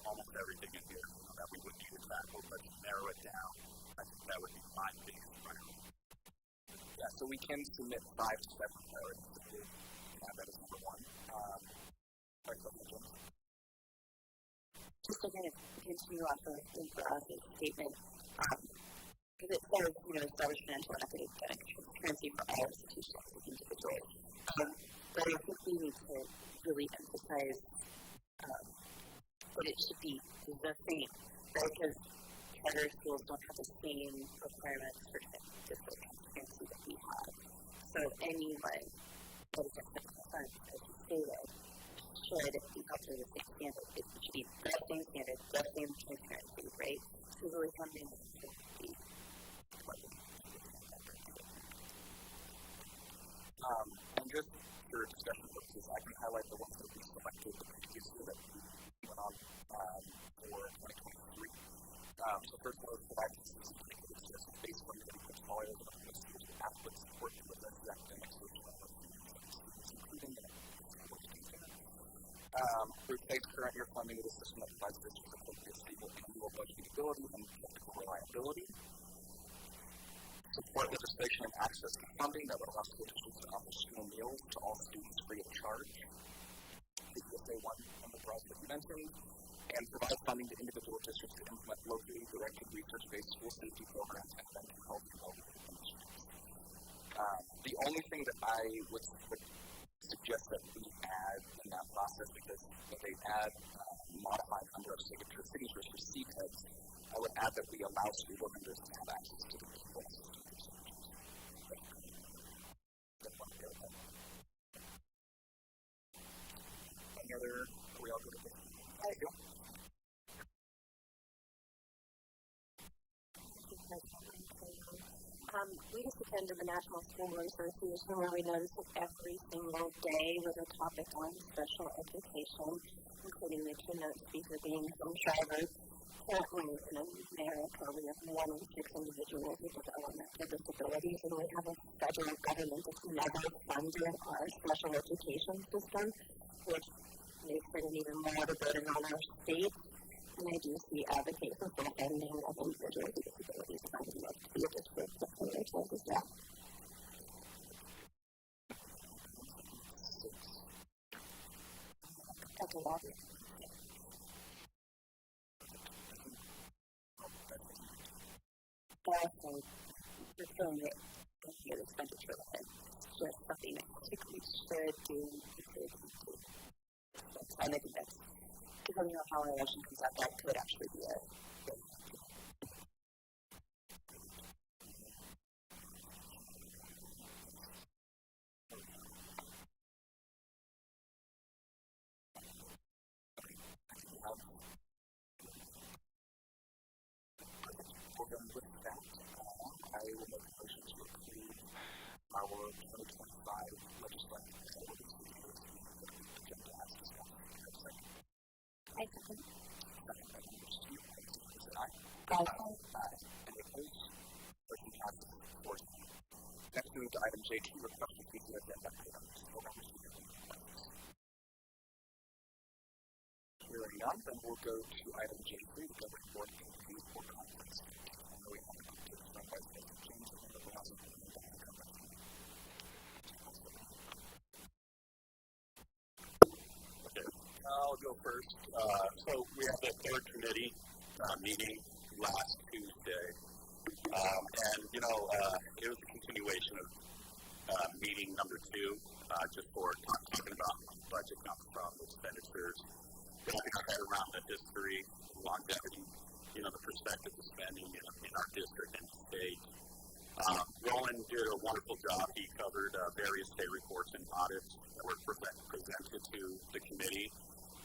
Speaker 11: almost everything in here that we would need to tackle, but to narrow it down, I think that would be my biggest priority.
Speaker 1: Yeah, so we can submit 5 to 7 priorities. Yeah, that is number one.
Speaker 2: Just to kind of continue off of the statement, because it says, establish financial and academic transparency for all institutions and individuals. But I think we need to really emphasize that it should be the same, right? Because charter schools don't have the same requirements for fiscal transparency that we have. So anyone that is at the front, as you stated, should be held to the same standard. It should be the same standard, the same transparency, right? So really something that should be
Speaker 1: and just for discussion purposes, I can highlight the ones that we selected previously that we went on for 2023. So first one was provide consistent indicators based on the portfolio of the students with adequate support to address the academic solution of our students, including the replace current year funding with a system that provides districts with appropriate stable annual budgeting ability and technical reliability. Support legislation and access to funding that would allow school districts to offer school meals to all students free of charge. The USA 1 enterprise that you mentioned, and provide funding to individual districts to implement locally directed research-based school safety programs and mental health development initiatives. The only thing that I would suggest that we add in that process, because if they add modified number of signatures for CTEDs, I would add that we allow school board members to have access to the people. Any other? Are we all good with this? There you go.
Speaker 3: We just attended the National School Board Association where we noticed that every single day was a topic on special education, including the keynote speaker being from Shriver. Currently in America, we have 1 in 6 individuals with developmental disabilities, and we have a federal government that's never funded our special education system, which makes it an even more of a burden on our state. And I do see advocates for full funding of individuals with disabilities, and I would love to be a district that prioritizes that. That's a lot. Also, we're feeling it the expenditure limit. It's just something that we should do. And I think that's, depending on how our election comes out, that could actually be a good
Speaker 1: I will make a motion to approve our 2025 legislative priorities for the agenda as discussed.
Speaker 6: I second.
Speaker 1: Second by Member Steve. Please say aye.
Speaker 6: Aye.
Speaker 1: Any opposed? Motion passes 4-0. Next, we move to item J2, request for future agenda items. Board members, do you have any comments? Hearing none, then we'll go to item J3, the governing board convenes for conference. I know we have a conference from Vice President James, and then we also have a conference.
Speaker 11: Okay, I'll go first. So we have the third committee meeting last Tuesday. And, you know, it was a continuation of meeting number 2, just for talking about budget comes from expenditures, wrapping our head around the history, longevity, you know, the perspective of spending in our district and state. Roland did a wonderful job. He covered various state reports and audits that were presented to the committee.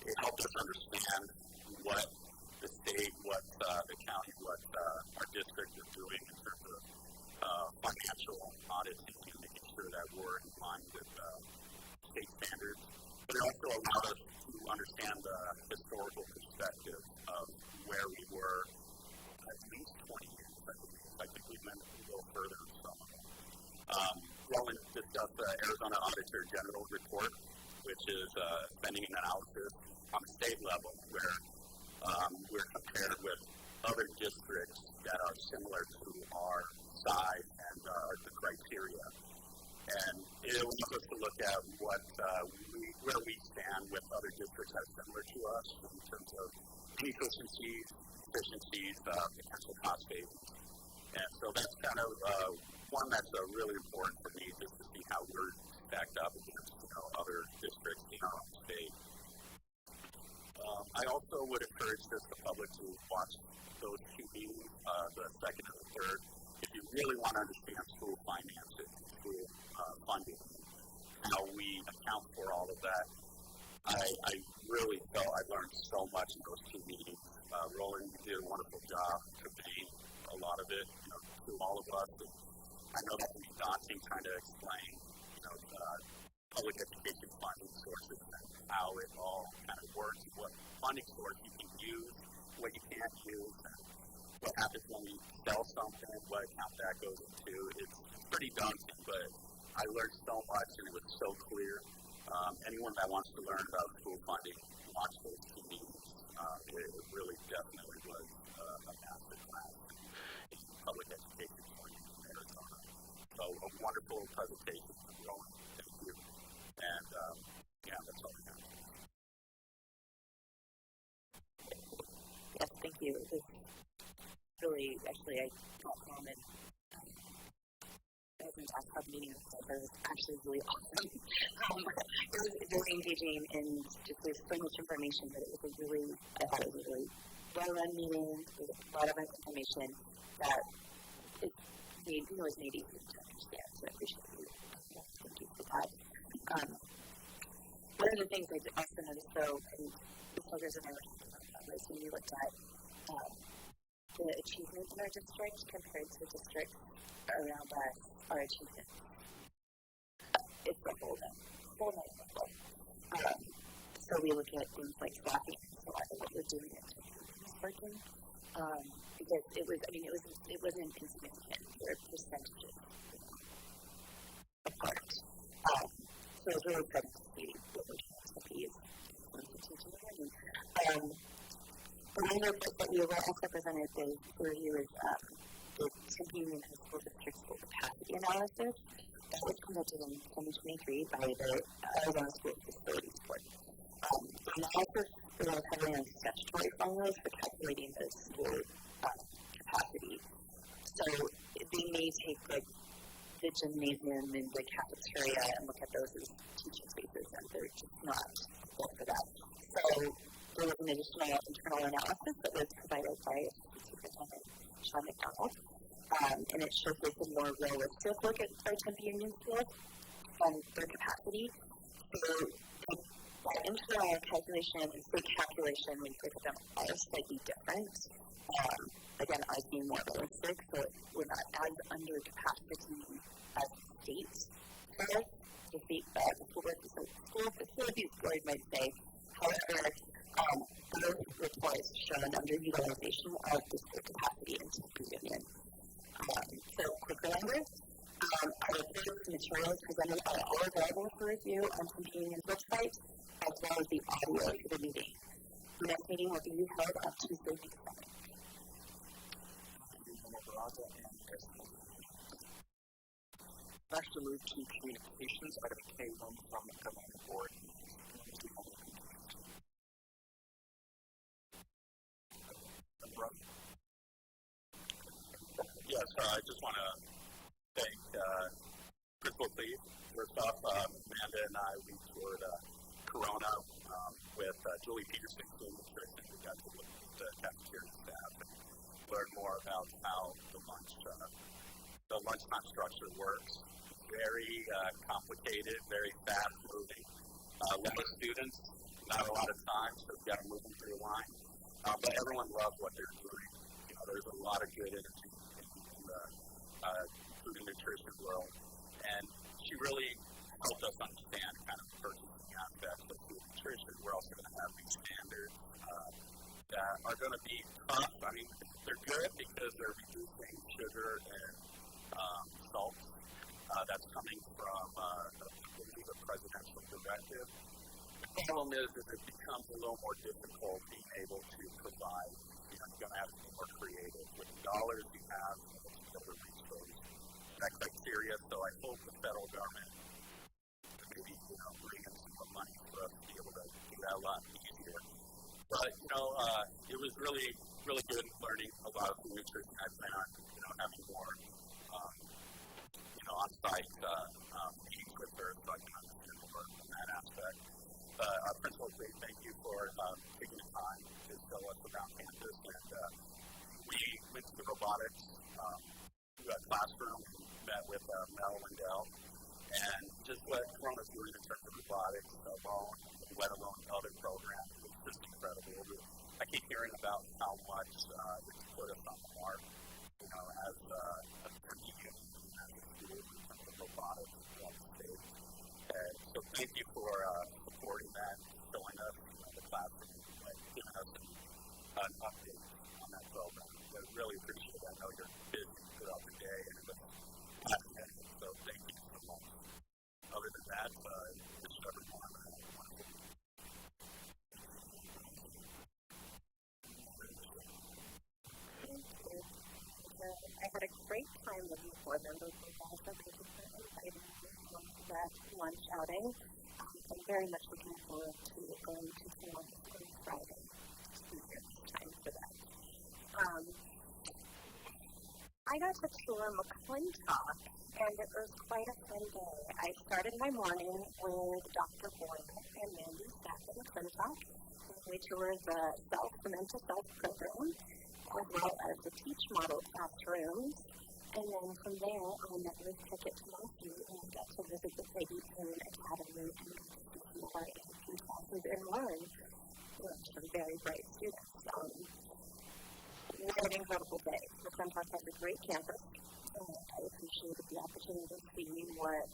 Speaker 11: It helped us understand what the state, what the county, what our district is doing in terms of financial audits and making sure that we're in line with state standards. But it also allowed us to understand the historical perspective of where we were at least 20 years. I think we went a little further in some of them. Roland discussed the Arizona Auditor General report, which is spending and analysis on the state level, where we're compared with other districts that are similar to our size and the criteria. And it allows us to look at where we stand with other districts that are similar to us in terms of efficiencies, potential cost savings. And so that's kind of one that's really important for me, just to see how we're stacked up against other districts in our own state. I also would encourage the public to watch those 2 meetings, the second and the third, if you really want to understand school finances, school funding, how we account for all of that. I really felt I learned so much in those 2 meetings. Roland did a wonderful job conveying a lot of it to all of us. And I know that can be daunting trying to explain, public education funding sources and how it all kind of works, what funding source you can use, what you can't use, and what happens when you sell something, what account that goes into. It's pretty daunting, but I learned so much and it was so clear. Anyone that wants to learn about school funding, watch those 2 meetings. It really definitely was a master class in public education funding in Arizona. So a wonderful presentation from Roland. Thank you. And that's all I got.
Speaker 2: Yes, thank you. It was really, actually, I got home and I was in a club meeting, so it was actually really awesome. It was very engaging and just there's so much information, but I thought it was a really well-run meeting. There was a lot of information that it was made easy to understand, so I appreciate you. Thank you for that. One of the things I also noticed, though, and the players and I were talking about was when we looked at the achievements in our district compared to districts around us, our achievements. It's a whole nother level. So we look at things like staffing, so what we're doing is working, because it wasn't insignificant. There are percentages apart. So it's really exciting to see what we're doing to be teaching and learning. The main report that we will also present for you is the Tempe Union High School District School Capacity Analysis that was conducted in 2023 by the Arizona School Facilities Board. The analysis relies heavily on statutory formulas for calculating the school capacity. So they may take the gymnasium and the cafeteria and look at those as teaching spaces, and they're just not built for that. So there was an additional internal analysis that was provided by Superintendent Sean McDonald, and it showcased a more realistic look at our Tempe Union schools and their capacity. So that internal calculation and state calculation, when you look at them, are slightly different. again, us being more realistic, so we're not as under capacity as states. The state, the school facilities board might say, however, those reports show an underutilization of district capacity in Tempe Union. So, quick reminder, our reports and materials presented are all available for review on Tempe Union's website, as well as the audio for the meeting. The next meeting will be held on Tuesday, May 7th.
Speaker 1: Next, we move to communications, item K1 from the governing board.
Speaker 11: Yes, I just want to thank Principal Lee. First off, Amanda and I, we toured Corona with Julie Peterson, who we got to look at the cafeteria staff and learn more about how the lunchtime structure works. Very complicated, very fast-moving. A lot of students, not a lot of time, so we've got to move them through the line. But everyone loves what they're doing. You know, there's a lot of good energy in the food and nutrition world. And she really helped us understand kind of the purchasing aspects of food and nutrition. We're also going to have these standards that are going to be tough. I mean, they're good because they're reducing sugar and salt. That's coming from the presidential directive. The problem is that it becomes a little more difficult being able to provide. You know, you're going to have to be more creative with the dollars you have to reach that criteria. So I hope the federal government maybe bring in some more money for us to be able to do that a lot easier. But it was really good learning a lot of the nutrition I plan on having more on-site meetings with her so I can understand more on that aspect. Our principal, thank you for taking the time to show us around campus. And we went to the robotics classroom, met with Mel and Dell, and just what Corona's doing in terms of robotics alone, let alone other programs, is just incredible. I keep hearing about how much it's put us on the mark, as a community, as a school, in terms of robotics throughout the state. And so thank you for supporting that, showing us the classroom, giving us an update on that program. I really appreciate it. I know you're busy throughout the day, and it's fascinating. So thank you so much. Other than that, wish everyone a wonderful day.
Speaker 3: I had a great time with you board members and also thank you for inviting me to that lunch outing. I'm very much looking forward to going to Tempe on Friday to be here time for that. I got to tour McClintock, and it was quite a fun day. I started my morning with Dr. Boyd and Mandy staff at McClintock. We toured the Self-Cement-to-Self program, as well as the Teach Model classrooms. And then from there, I met with Pickett Tomasi and got to visit the Peggy Poon Academy and got to see some of our AP classes and learn some very bright students. We had an incredible day. McClintock has a great campus, and I appreciated the opportunity to see what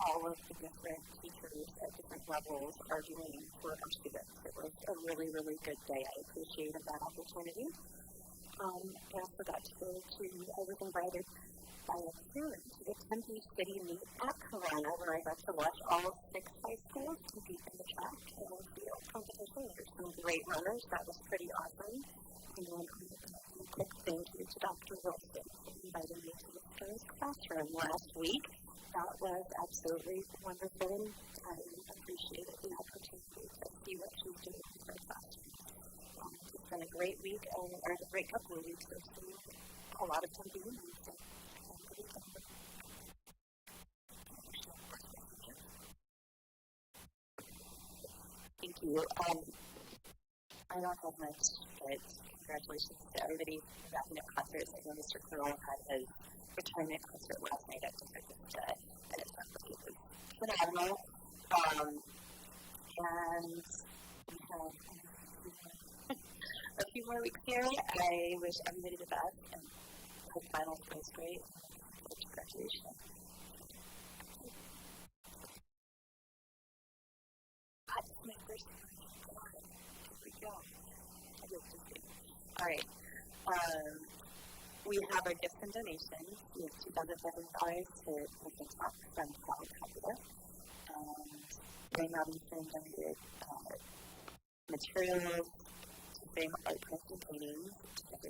Speaker 3: all of the different teachers at different levels are doing for our students. It was a really, really good day. I appreciated that opportunity. I also got to go to, I was invited by a parent to the Tempe City Meet at Corona, where I got to watch all 6 high schools compete in the track and field competition. There's some great runners. That was pretty awesome. And then a quick thank you to Dr. Wilson for inviting me to his classroom last week. That was absolutely wonderful. I appreciated the opportunity to see what she was doing in her classroom. It's been a great week, or a great couple of weeks. I've seen a lot of Tempe Union. So I'm pretty excited. Thank you. I don't have much, but congratulations to everybody wrapping up concerts. I know Mr. Curl had his retirement concert last night at Tempe, and it was phenomenal. And we
Speaker 8: have a few more weeks here. I wish everybody the best and hope finals goes great. Congratulations. That's my first time. Here we go. All right. We have our gifts and donations. We have $2,500 to Mission Talk from College Capital. Ray Robinson donated materials to frame art prints and paintings at a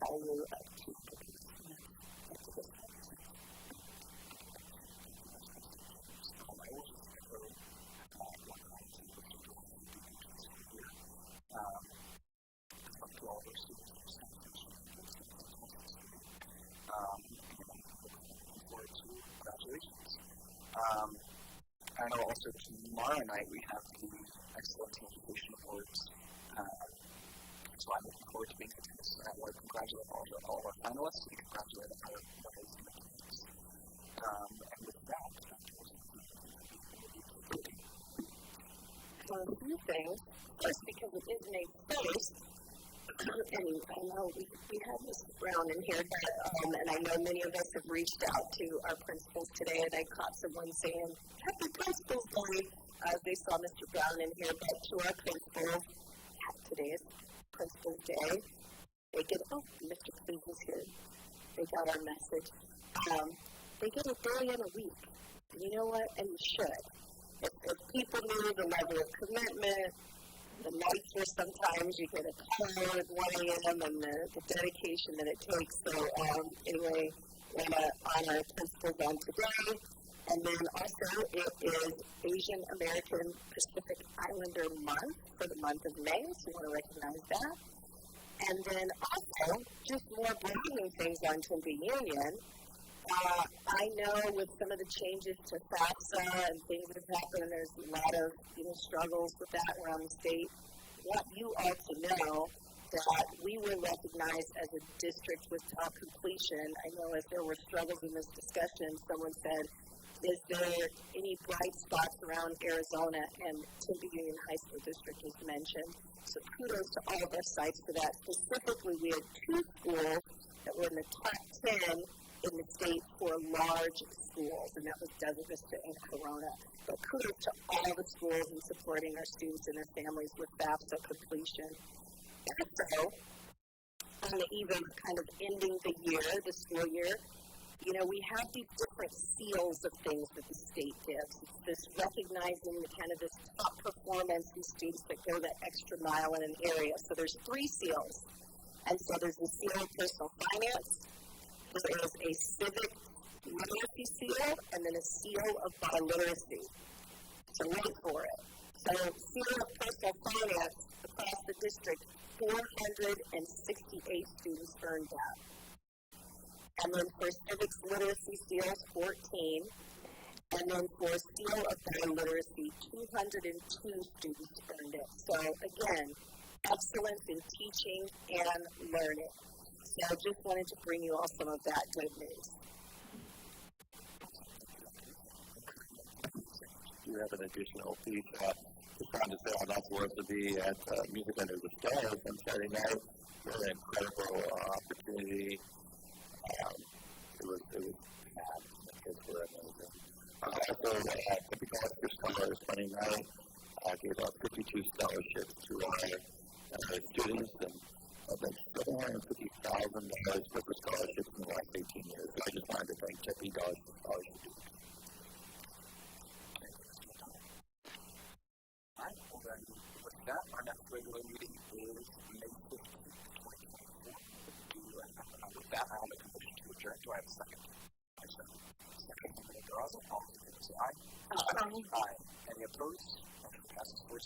Speaker 8: value of $250.
Speaker 1: Congratulations. I know also tomorrow night we have the Excellence in Education Awards. So I'm looking forward to being in attendance to that award. Congratulate all of our finalists and congratulate our winners and teams. And with that,
Speaker 3: a few things. First, because it is May 1st, and I know we have Mrs. Brown in here, and I know many of us have reached out to our principals today, and I caught someone saying, Happy Principals Day, as they saw Mr. Brown in here, but to our principals, today is Principals Day. They get, Mr. Cleveland is here. They got our message. They get a day in a week. And you know what? And you should. If people knew the level of commitment, the nights where sometimes you get a call at 1 a.m. and the dedication that it takes. So anyway, we're going to honor principals on today. And then also it is Asian American Pacific Islander Month for the month of May, so you want to recognize that. And then also, just more breaking things on Tempe Union. I know with some of the changes to FAFSA and things that have happened, there's a lot of struggles with that around the state. I want you all to know that we were recognized as a district with top completion. I know as there were struggles in this discussion, someone said, is there any bright spots around Arizona? And Tempe Union High School District was mentioned. So kudos to all of our sites for that. Specifically, we had 2 schools that were in the top 10 in the state for large schools, and that was Desert Vista and Corona. But kudos to all the schools in supporting our students and their families with FAFSA completion. Also, on the eve of kind of ending the year, the school year, we have these different seals of things that the state gives. It's this recognizing the kind of this top performance in students that go that extra mile in an area. So there's 3 seals. And so there's the seal of personal finance, there is a civic literacy seal, and then a seal of biliteracy. So wait for it. So seal of personal finance across the district, 468 students earned that. And then for civics literacy seals, 14. And then for seal of biliteracy, 202 students earned it. So again, excellence in teaching and learning. So I just wanted to bring you all some of that good news.
Speaker 9: You have an additional piece. Just trying to say how that's worth to be at Music Under the Stars on Saturday night. What an incredible opportunity. It was mad. The kids were amazing. Also, Tempe College Scholars Monday night gave out 52 scholarships to our students, and $750,000 worth of scholarships in the last 18 years. So I just wanted to thank Tempe College for scholarships.
Speaker 1: All right, well then, with that, our next regular meeting is May 15th, 2024. With that, I'll make a motion to adjourn. Do I have a second? Second. All in favor, say aye. Aye. Any opposed? Motion passes 4-0.